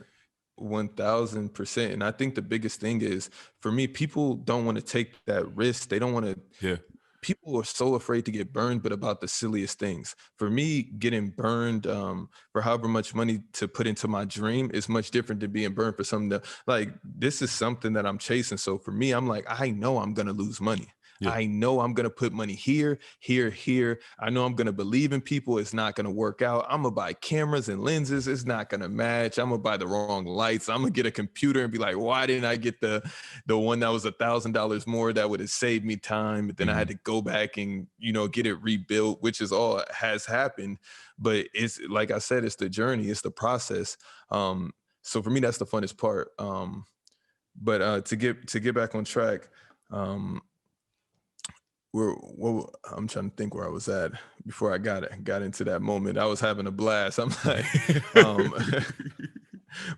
1000%. And I think the biggest thing is, for me, people don't want to take that risk. They don't want to. Yeah. People are so afraid to get burned, but about the silliest things. For me, getting burned for however much money to put into my dream is much different than being burned for something that, like, this is something that I'm chasing. So for me, I'm like, I know I'm going to lose money. Yeah. I know I'm going to put money here. I know I'm going to believe in people. It's not going to work out. I'm going to buy cameras and lenses. It's not going to match. I'm going to buy the wrong lights. I'm going to get a computer and be like, why didn't I get the one that was $1,000 more that would have saved me time? But then I had to go back and, get it rebuilt, which is all has happened. But it's, like I said, it's the journey. It's the process. So for me, that's the funnest part. But to get back on track, I'm trying to think where I was at before I got into that moment. I was having a blast. I'm like,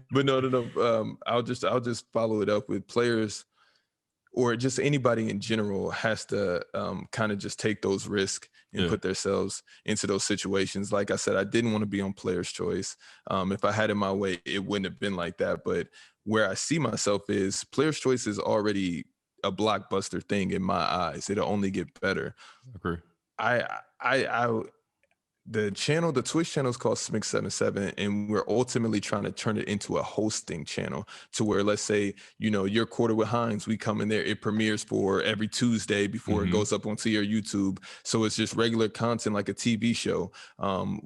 but no. I'll just follow it up with players, or just anybody in general has to kind of just take those risks and put themselves into those situations. Like I said, I didn't want to be on Player's Choice. If I had it my way, it wouldn't have been like that. But where I see myself is Player's Choice is already a blockbuster thing in my eyes. It'll only get better. Okay. The Twitch channel is called Smick77, and we're ultimately trying to turn it into a hosting channel to where, let's say, your Quarter with Hines, we come in there, it premieres for every Tuesday before it goes up onto your YouTube. So it's just regular content like a TV show.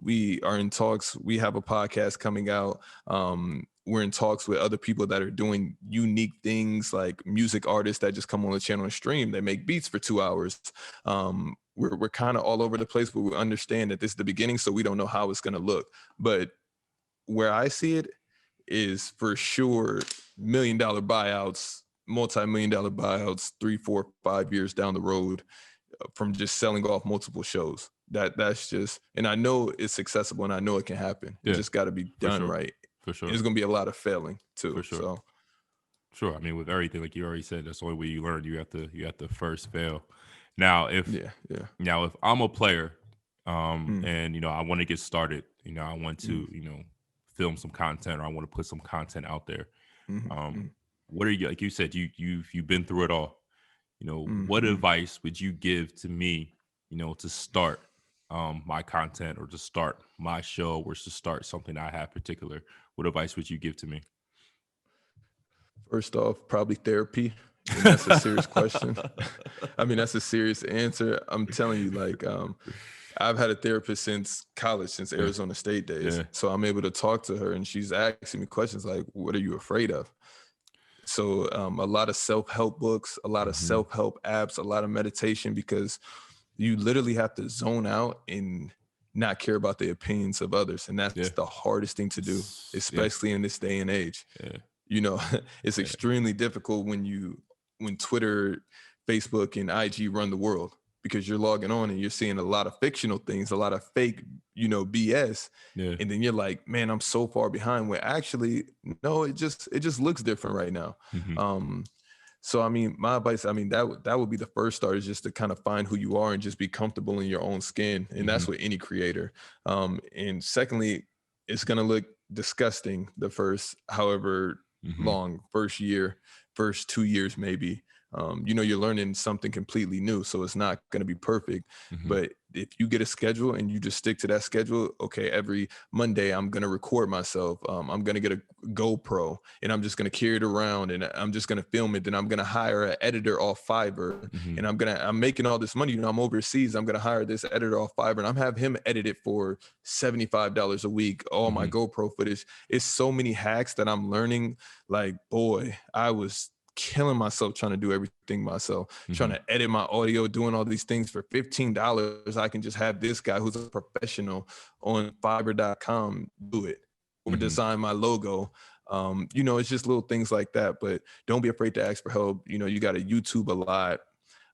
We are in talks. We have a podcast coming out. We're in talks with other people that are doing unique things, like music artists that just come on the channel and stream. They make beats for 2 hours. We're kind of all over the place, but we understand that this is the beginning, so we don't know how it's going to look. But where I see it is for sure $1 million buyouts, multi-million-dollar buyouts, 3, 4, 5 years down the road from just selling off multiple shows. That's just, and I know it's accessible and I know it can happen. It just got to be done right. For sure. There's going to be a lot of failing too. For sure. So. Sure. I mean, with everything, like you already said, that's the only way you learn. You have to first fail. Now, if I'm a player, and I want to get started, I want to, film some content, or I want to put some content out there. What are you, like you said, you've been through it all. What advice would you give to me, to start my content, or to start my show, or to start something I have particular? What advice would you give to me? First off, probably therapy. And that's a serious question. I mean, that's a serious answer. I'm telling you, like, I've had a therapist since college, since Arizona State days. So I'm able to talk to her, and she's asking me questions like, what are you afraid of? So a lot of self-help books, a lot of self-help apps, a lot of meditation, because you literally have to zone out and not care about the opinions of others. And that's the hardest thing to do, especially in this day and age. It's extremely difficult when Twitter, Facebook, and IG run the world, because you're logging on and you're seeing a lot of fictional things, a lot of fake, BS. And then you're like, man, I'm so far behind, where actually, no, it just looks different right now. So, I mean, my advice, that would be the first start, is just to kind of find who you are and just be comfortable in your own skin. And that's with any creator. And secondly, it's going to look disgusting the first, however long, first year, first 2 years, maybe. You're learning something completely new, so it's not going to be perfect. But if you get a schedule and you just stick to that schedule, okay, every Monday I'm going to record myself. I'm going to get a GoPro, and I'm just going to carry it around, and I'm just going to film it. Then I'm going to hire an editor off Fiverr, and I'm making all this money. I'm overseas. I'm going to hire this editor off Fiverr, and I'm have him edit it for $75 a week. All my GoPro footage. It's so many hacks that I'm learning. Like, boy, I was killing myself trying to do everything myself, trying to edit my audio, doing all these things for $15. I can just have this guy who's a professional on Fiverr.com do it, or design my logo. It's just little things like that. But don't be afraid to ask for help. You got to YouTube a lot,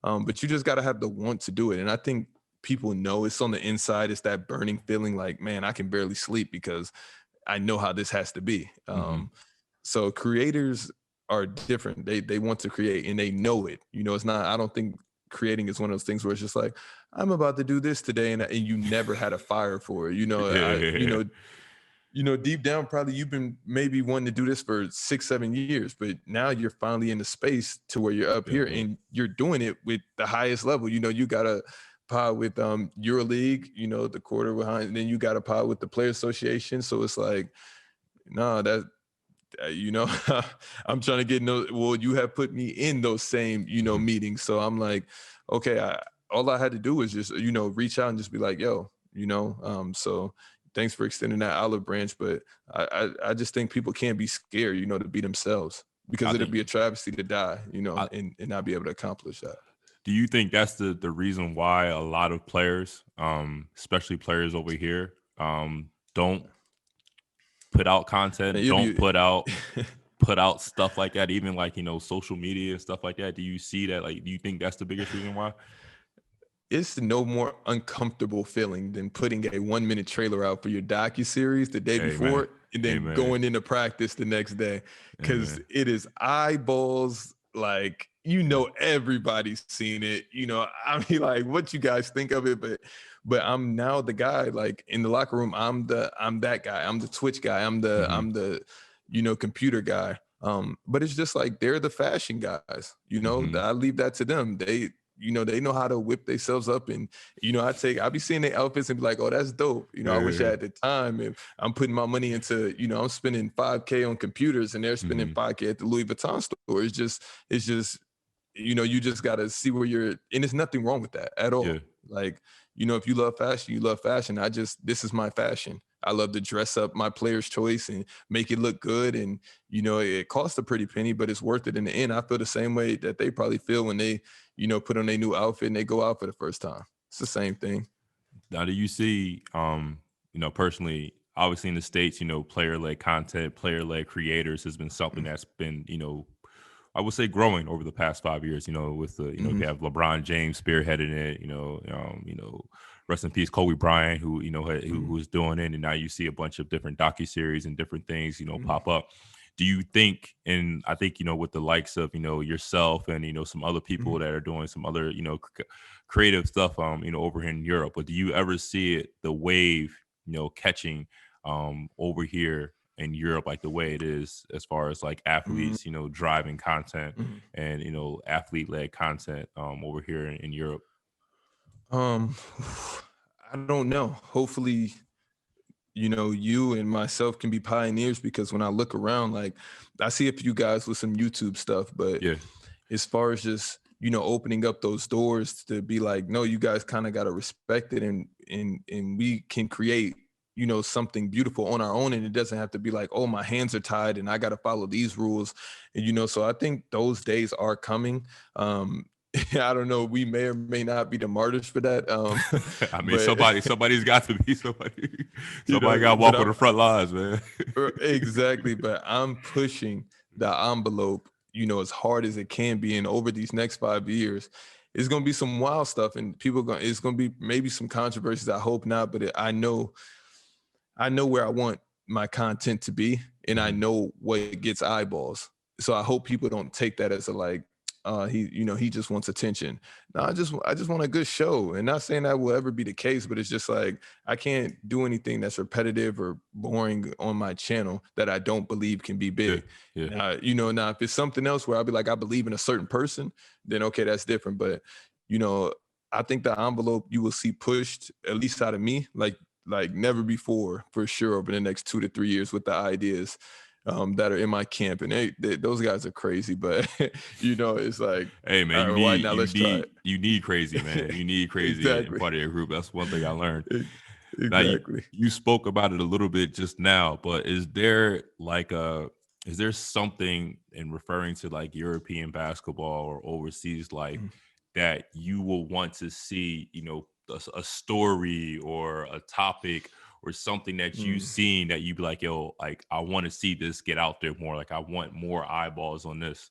but you just got to have the want to do it. And I think people know it's on the inside. It's that burning feeling like, man, I can barely sleep because I know how this has to be. So creators, are different. They want to create and they know it. It's not, I don't think creating is one of those things where it's just like, I'm about to do this today, and you never had a fire for it. Deep down, probably you've been maybe wanting to do this for 6-7 years, but now you're finally in the space to where you're up here and you're doing it with the highest level. You got a pod with EuroLeague, the quarter behind, and then you got a pod with the Player Association. So it's like, no, that I'm trying to get well, you have put me in those same, meetings. So I'm like, okay, all I had to do was just, reach out and just be like, yo, so thanks for extending that olive branch. But I just think people can't be scared, to be themselves, because it'd be a travesty to die, and not be able to accomplish that. Do you think that's the reason why a lot of players, especially players over here, don't put out content, don't put out stuff like that, even like, social media and stuff like that? Do you see that? Like, do you think that's the biggest reason why? It's no more uncomfortable feeling than putting a 1-minute trailer out for your docuseries the day before and then going into practice the next day, because it is eyeballs. Like, everybody's seen it. I mean, like, what you guys think of it, but I'm now the guy, like, in the locker room. I'm that guy. I'm the Twitch guy. I'm the computer guy. But it's just like, they're the fashion guys. I leave that to them. They know how to whip themselves up, and I be seeing their outfits and be like, oh, that's dope. I wish I had the time. And I'm putting my money into, I'm spending $5,000 on computers, and they're spending $5,000 at the Louis Vuitton store. It's just, you just got to see where you're, and there's nothing wrong with that at all. Like, if you love fashion, you love fashion. This is my fashion. I love to dress up my player's choice and make it look good. And, it costs a pretty penny, but it's worth it in the end. I feel the same way that they probably feel when they, put on a new outfit and they go out for the first time. It's the same thing. Now, do you see, personally, obviously in the States, player-led content, player-led creators has been something that's been, I would say growing over the past 5 years, with the, you have LeBron James spearheading it, rest in peace, Kobe Bryant, who was doing it. And now you see a bunch of different docuseries and different things, pop up. Do you think, and I think, with the likes of, yourself and, some other people that are doing some other, creative stuff, over here in Europe, but do you ever see it, the wave, catching over here in Europe, like the way it is as far as like athletes, driving content and, athlete-led content over here in Europe? I don't know. Hopefully, you and myself can be pioneers, because when I look around, like, I see a few guys with some YouTube stuff, but as far as just, opening up those doors to be like, no, you guys kind of got to respect it, and we can create, something beautiful on our own. And it doesn't have to be like, oh, my hands are tied and I got to follow these rules. And, so I think those days are coming. I don't know. We may or may not be the martyrs for that. I mean, somebody's got to be somebody. Somebody got to walk on the front lines, man. Exactly. But I'm pushing the envelope, as hard as it can be. And over these next 5 years, it's going to be some wild stuff, and it's going to be maybe some controversies. I hope not, but I know where I want my content to be, and I know what gets eyeballs. So I hope people don't take that as a like, he just wants attention. No, I just want a good show. And not saying that will ever be the case, but it's just like, I can't do anything that's repetitive or boring on my channel that I don't believe can be big. Now, if it's something else where I'll be like, I believe in a certain person, then okay, that's different. But, I think the envelope you will see pushed, at least out of me, like never before, for sure, over the next 2 to 3 years, with the ideas that are in my camp. And those guys are crazy, but it's like, hey man, you need crazy, man. You need crazy Exactly. in part of your group. That's one thing I learned. Exactly. Now, you spoke about it a little bit just now, but is there something in referring to like European basketball or overseas, like that you will want to see, a story or a topic or something that you've seen that you'd be like, yo, like, I want to see this get out there more. Like, I want more eyeballs on this.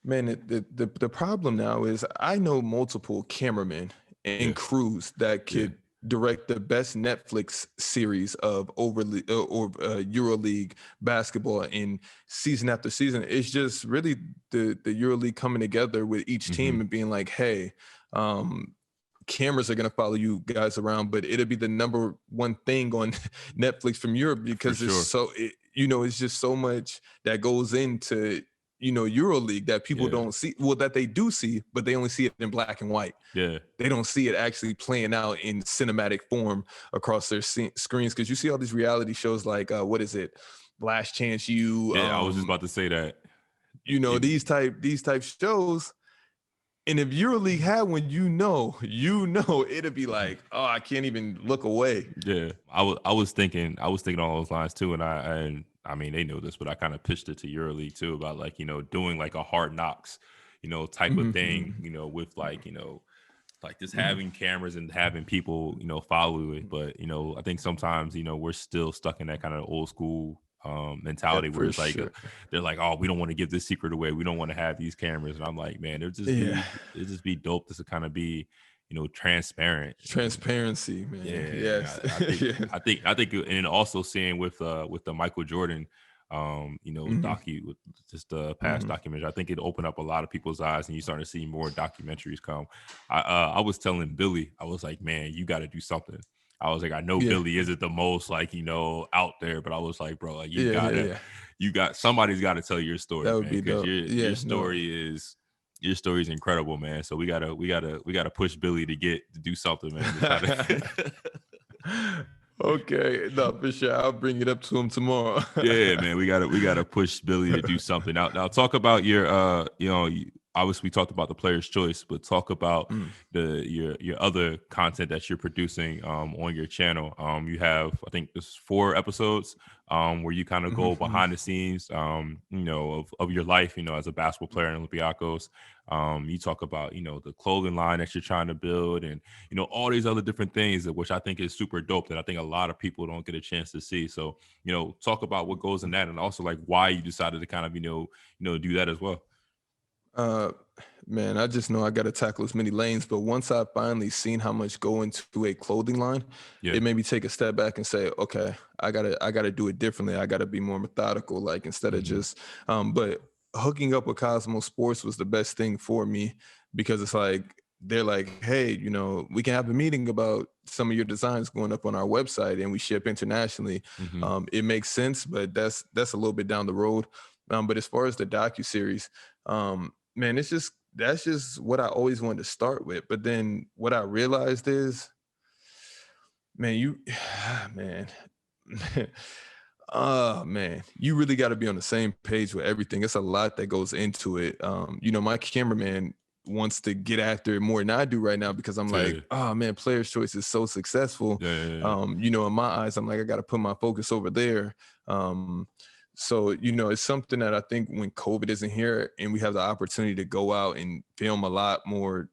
Man, the problem now is I know multiple cameramen and crews that could direct the best Netflix series of EuroLeague basketball in season after season. It's just really the EuroLeague coming together with each team and being like, hey, cameras are going to follow you guys around, but it'll be the number one thing on Netflix from Europe because it's just so much that goes into, EuroLeague that people don't see. Well, that they do see, but they only see it in black and white. Yeah. They don't see it actually playing out in cinematic form across their screens. Because you see all these reality shows like, what is it? Last Chance U. Yeah, I was just about to say that. These type shows. And if EuroLeague had one, it'd be like, oh, I can't even look away. Yeah, I was thinking all those lines too, and I mean they know this, but I kind of pitched it to EuroLeague too about like doing like a Hard Knocks, type of thing, with like like just having cameras and having people follow it. But I think sometimes we're still stuck in that kind of old school mentality where it's like they're like, oh, we don't want to give this secret away, we don't want to have these cameras, and I'm like, man, it'd just be dope just to kind of be transparency, man. Yes. I think and also seeing with the Michael Jordan docu, with just the past documentary, I think it opened up a lot of people's eyes, and you starting to see more documentaries come. I was telling Billy, I was like, man, you got to do something. I was like, I know Billy isn't the most like out there, but I was like, bro, like you got somebody's got to tell your story. That would be dope. Your story is incredible, man. So we gotta push Billy to do something, man. Okay, no, for sure. I'll bring it up to him tomorrow. Yeah, man, we gotta push Billy to do something. Now talk about your obviously we talked about the player's choice, but talk about your other content that you're producing on your channel. You have, I think there's 4 episodes where you kind of go behind the scenes of your life, as a basketball player in Olympiacos. You talk about the clothing line that you're trying to build, and all these other different things, which I think is super dope, that I think a lot of people don't get a chance to see. So talk about what goes in that, and also like why you decided to kind of do that as well. Man, I just know I got to tackle as many lanes, but once I finally seen how much go into a clothing line, it made me take a step back and say, okay, I gotta do it differently. I gotta be more methodical, like instead of just, but hooking up with Cosmo Sports was the best thing for me, because it's like, they're like, hey, we can have a meeting about some of your designs going up on our website, and we ship internationally. It makes sense, but that's a little bit down the road. But as far as the docuseries, man, that's just what I always wanted to start with. But then what I realized is, man, you really got to be on the same page with everything. It's a lot that goes into it. My cameraman wants to get after it more than I do right now, because I'm like, oh man, player's choice is so successful. In my eyes, I'm like, I got to put my focus over there. So, it's something that I think when COVID isn't here and we have the opportunity to go out and film a lot more,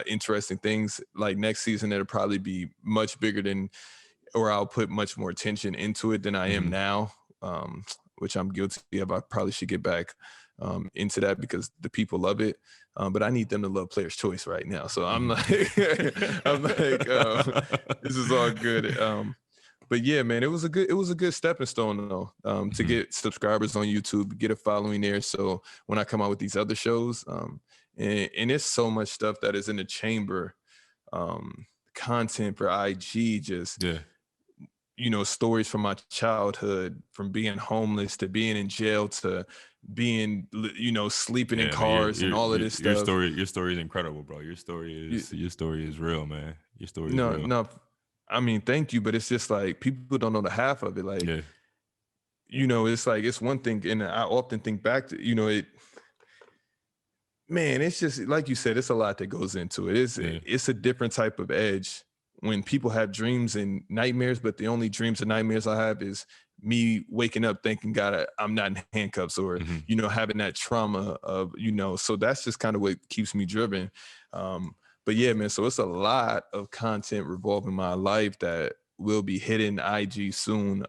interesting things, like next season, it'll probably be much bigger than, or I'll put much more attention into it than I am now, which I'm guilty of. I probably should get back into that because the people love it. But I need them to love player's choice right now. So I'm like, this is all good. But yeah, man, it was a good stepping stone though, to get subscribers on YouTube, get a following there. So when I come out with these other shows, and it's so much stuff that is in the chamber, content for IG, just stories from my childhood, from being homeless to being in jail to being sleeping in cars and all of this stuff. Your story is incredible, bro. Your story is real, man. Your story is real. No. I mean, thank you, but it's just like people don't know the half of it. Like, it's like, it's one thing, and I often think back to, it. Man, it's just like you said, it's a lot that goes into it. It's a different type of edge when people have dreams and nightmares, but the only dreams and nightmares I have is me waking up thinking, God, I'm not in handcuffs, or having that trauma of So that's just kind of what keeps me driven. But yeah, man, so it's a lot of content revolving my life that will be hitting IG soon.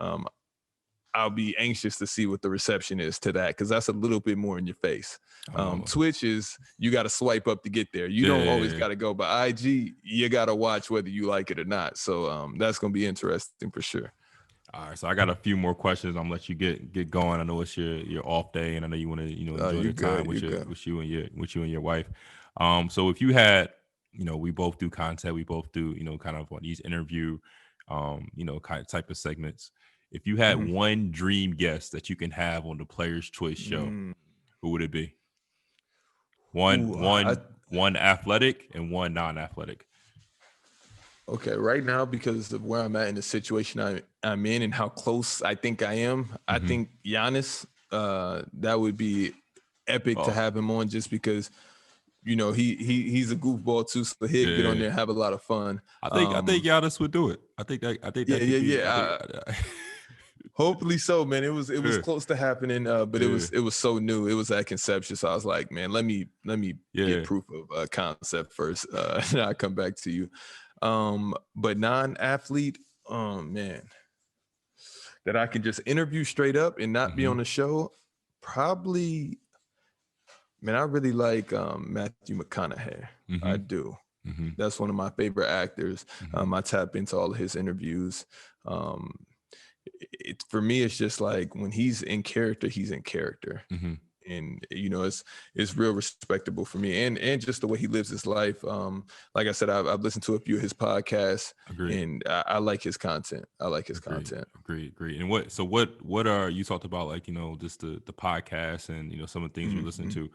I'll be anxious to see what the reception is to that, because that's a little bit more in your face. Twitch is, you got to swipe up to get there. You don't always got to go, but IG, you got to watch whether you like it or not. So that's going to be interesting for sure. All right, so I got a few more questions. I'm gonna let you get going. I know it's your off day, and I know you want to enjoy the time with you and your wife. So if you had, we both do content, we both do kind of on these interview, kind of type of segments. If you had one dream guest that you can have on the Players Choice show, who would it be? One athletic and one non-athletic. Okay, right now, because of where I'm at in the situation I'm in and how close I think I am, I think Giannis, that would be epic to have him on, just because, he's a goofball too, so he'd get on there and have a lot of fun. I think Giannis would do it. I think that Hopefully so, man. It was close to happening, but it was so new. It was at conception, so I was like, man, let me get proof of concept first, and I'll come back to you. But non-athlete, man, that I can just interview straight up and not be on the show, probably, man, I really like Matthew McConaughey. I do. That's one of my favorite actors. I tap into all of his interviews. For me, it's just like when he's in character, he's in character. And it's real respectable for me, and just the way he lives his life. Like I said, I've listened to a few of his podcasts. And I like his content. Content. Agreed. And what are you talked about, like just the podcast and some of the things you listen to?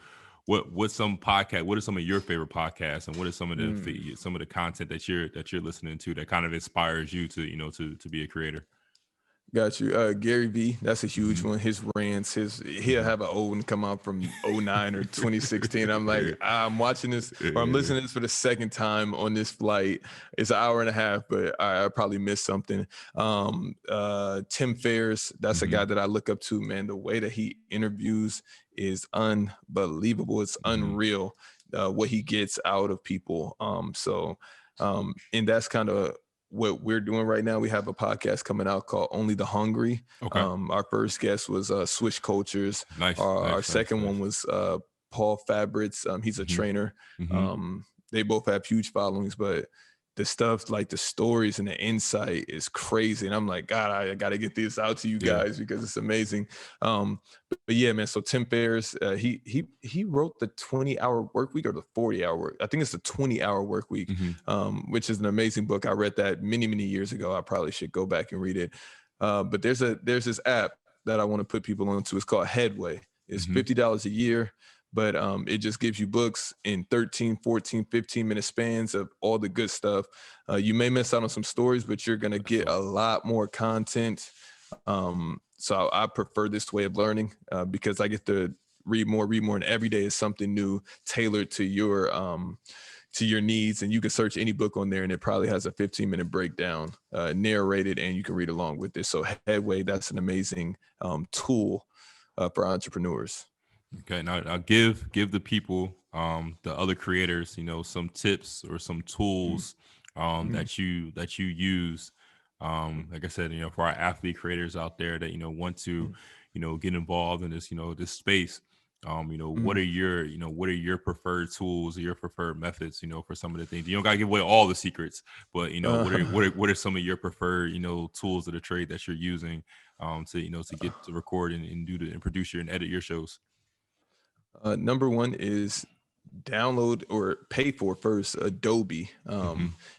What's some podcast? What are some of your favorite podcasts, and what is some of the content that you're listening to that kind of inspires you to be a creator? Got you. Gary V, that's a huge one. His rants, he'll have an old one come out from 2009 or 2016. I'm like, I'm watching this, or I'm listening to this for the second time on this flight. It's an hour and a half, but I probably missed something. Tim Ferriss, that's a guy that I look up to, man. The way that he interviews is unbelievable. It's unreal what he gets out of people. And that's kind of what we're doing right now. We have a podcast coming out called Only the Hungry. Okay. Our first guest was Switch Cultures. Our second one was Paul Fabritz. He's a trainer. They both have huge followings, but the stuff, like the stories and the insight, is crazy. And I'm like, God, I got to get this out to you guys because it's amazing. But yeah, man. So Tim Ferriss, he wrote the 20-hour work week, or the 40-hour work. I think it's the 20-hour work week, which is an amazing book. I read that many, many years ago. I probably should go back and read it. But there's this app that I want to put people onto. It's called Headway. It's $50 a year. But it just gives you books in 13, 14, 15-minute spans of all the good stuff. You may miss out on some stories, but you're going to get a lot more content. So I prefer this way of learning because I get to read more, and every day is something new tailored to your needs. And you can search any book on there, and it probably has a 15-minute breakdown, narrated, and you can read along with it. So Headway, that's an amazing tool for entrepreneurs. Okay, now give the people, the other creators, some tips or some tools that you use. Like I said, for our athlete creators out there that want to, get involved in this, this space. What are your preferred tools or your preferred methods, for some of the things? You don't gotta give away all the secrets, but what are some of your preferred, tools of the trade that you're using to get to record and produce and edit your shows? Number one is download or pay for first Adobe.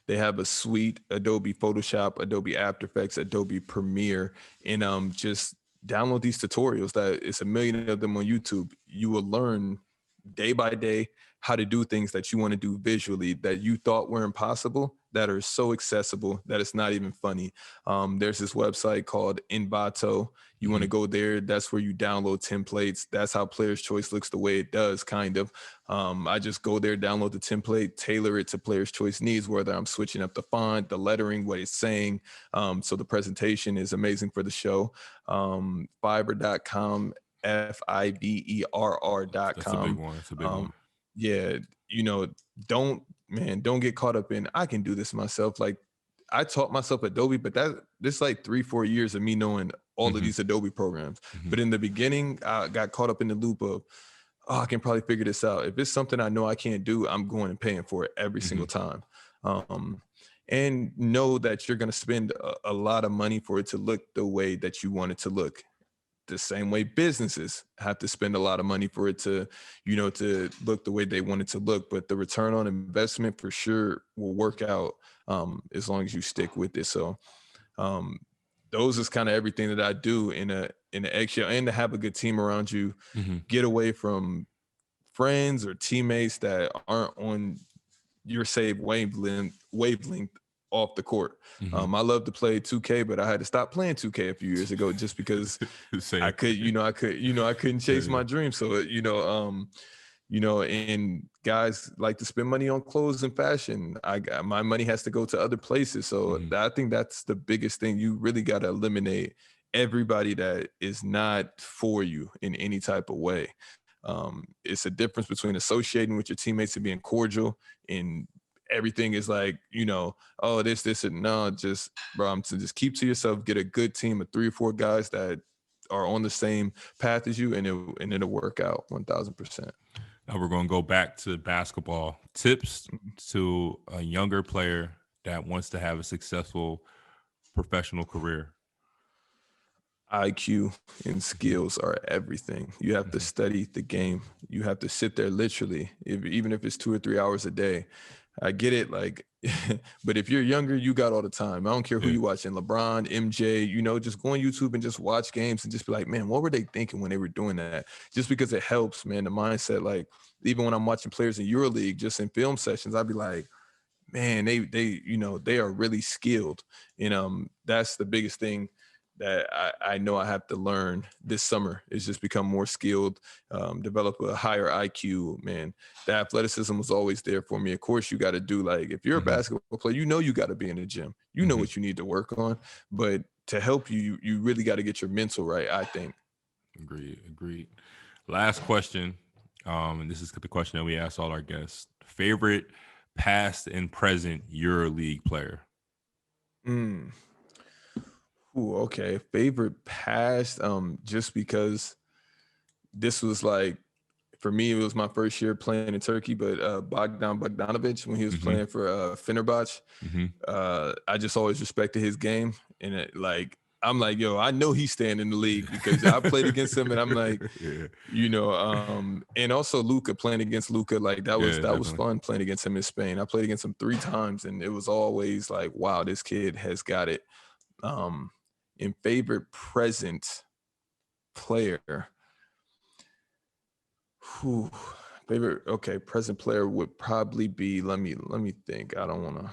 They have a suite: Adobe Photoshop, Adobe After Effects, Adobe Premiere, and just download these tutorials. That it's a million of them on YouTube. You will learn day by day how to do things that you want to do visually that you thought were impossible, that are so accessible that it's not even funny. There's this website called Envato. You want to go there. That's where you download templates. That's how Players Choice looks the way it does, kind of. I just go there, download the template, tailor it to Players Choice needs, whether I'm switching up the font, the lettering, what it's saying. So the presentation is amazing for the show. Fiverr.com, Fiberr.com. That's a big one. That's a big one. Yeah, don't get caught up in, I can do this myself. Like, I taught myself Adobe, but this like 3-4 years of me knowing all of these Adobe programs. But in the beginning, I got caught up in the loop of, I can probably figure this out. If it's something I know I can't do, I'm going and paying for it every single time. And know that you're going to spend a lot of money for it to look the way that you want it to look. The same way businesses have to spend a lot of money for it to, to look the way they want it to look. But the return on investment for sure will work out as long as you stick with it. So those is kind of everything that I do in an eggshell, and to have a good team around you, get away from friends or teammates that aren't on your same wavelength off the court. I love to play 2K, but I had to stop playing 2K a few years ago just because I couldn't chase my dreams. So, and guys like to spend money on clothes and fashion. My money has to go to other places. So I think that's the biggest thing. You really got to eliminate everybody that is not for you in any type of way. It's a difference between associating with your teammates and being cordial, and everything is like, this, and no, just, bro, just keep to yourself, get a good team of 3 or 4 guys that are on the same path as you, and it'll work out 1,000%. Now we're going to go back to basketball. Tips to a younger player that wants to have a successful professional career. IQ and skills are everything. You have to study the game. You have to sit there literally, even if it's 2 or 3 hours a day. I get it, like, but if you're younger, you got all the time. I don't care who you watching, LeBron, MJ, just go on YouTube and just watch games and just be like, man, what were they thinking when they were doing that? Just because it helps, man, the mindset. Like, even when I'm watching players in EuroLeague, just in film sessions, I'd be like, man, they are really skilled. And that's the biggest thing that I know I have to learn this summer, is just become more skilled, develop a higher IQ, man. The athleticism was always there for me. Of course, you got to do, like, if you're a basketball player, you got to be in the gym. You know what you need to work on. But to help you, you really got to get your mental right, I think. Agreed. Last question, and this is the question that we ask all our guests. Favorite past and present EuroLeague player? Ooh, okay. Favorite past, just because this was like, for me, it was my first year playing in Turkey, but Bogdan Bogdanovic, when he was playing for Fenerbahce, I just always respected his game. And I'm like, yo, I know he's staying in the league, because I played against him, and I'm like, and also Luka, playing against Luka, like that was fun playing against him in Spain. I played against him 3 times, and it was always like, wow, this kid has got it. In favorite present player, present player would probably be, let me think. I don't want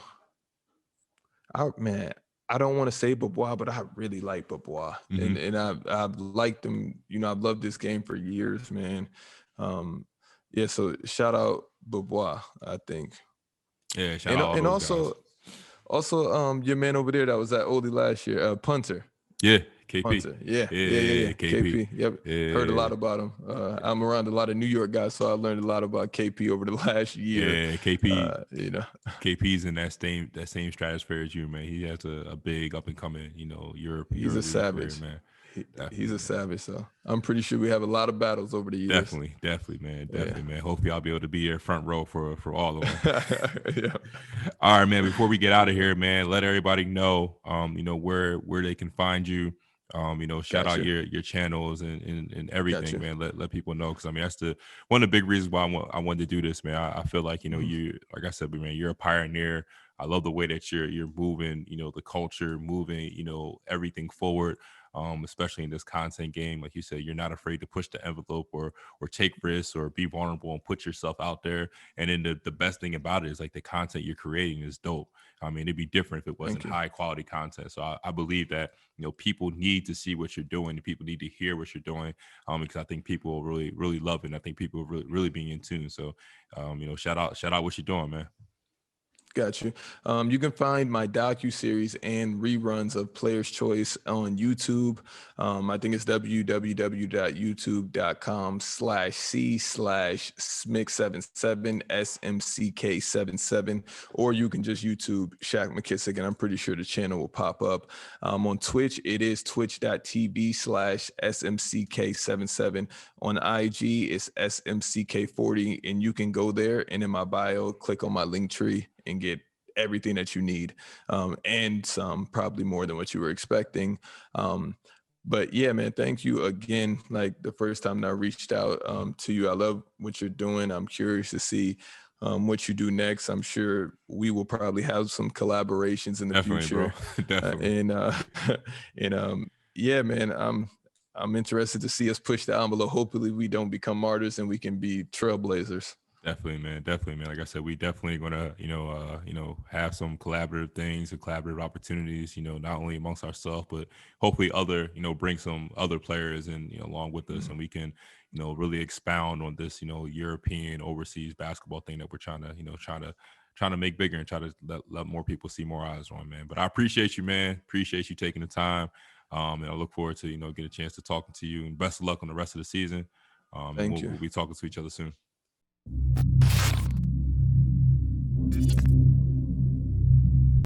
to say Bobois, but I really like Bobois, and I've liked him. I've loved this game for years, man. So shout out Bobois, I think. Yeah, shout out. And also your man over there that was at Oldie last year, Punter. Yeah, KP. Punter. Yeah. KP. Yep. Heard a lot about him. I'm around a lot of New York guys, so I learned a lot about KP over the last year. Yeah, KP. KP's in that same stratosphere as you, man. He has a big up and coming, Europe. He's a savage, career, man. He's a savage. So I'm pretty sure we have a lot of battles over the years. Definitely, man. Man. Hopefully, I'll be able to be here front row for all of them. Yeah. All right, man. Before we get out of here, man, let everybody know, where they can find you. Shout out your channels and everything, man. Let people know, because that's one of the big reasons why I wanted to do this, man. I feel like you, like I said, man, you're a pioneer. I love the way that you're moving, the culture, moving, everything forward. Especially in this content game. Like you said, you're not afraid to push the envelope or take risks or be vulnerable and put yourself out there. And then the best thing about it is, like, the content you're creating is dope. It'd be different if it wasn't high quality content. So I believe that, people need to see what you're doing, and people need to hear what you're doing, because I think people will really, really love it. And I think people will really, really be in tune. So, shout out what you're doing, man. Got you. You can find my docu-series and reruns of Player's Choice on YouTube. I think it's www.youtube.com/c/SMCK77, SMCK77, or you can just YouTube Shaq McKissic, and I'm pretty sure the channel will pop up. On Twitch, it is twitch.tv/SMCK77. On IG, it's SMCK40, and you can go there and in my bio, click on my link tree and get everything that you need, and some, probably more than what you were expecting. But yeah, man, thank you again. Like the first time that I reached out to you, I love what you're doing. I'm curious to see what you do next. I'm sure we will probably have some collaborations in the future. Bro. Definitely. Yeah, man, I'm interested to see us push the envelope. Hopefully we don't become martyrs and we can be trailblazers. Definitely, man. Like I said, we definitely gonna, have some collaborative things and collaborative opportunities, not only amongst ourselves, but hopefully other, bring some other players and, along with us, and we can, really expound on this, European overseas basketball thing that we're trying to make bigger and try to let more people see more eyes on, man. But I appreciate you, man. Appreciate you taking the time. And I look forward to, get a chance to talking to you, and best of luck on the rest of the season. Thank you. We'll be talking to each other soon.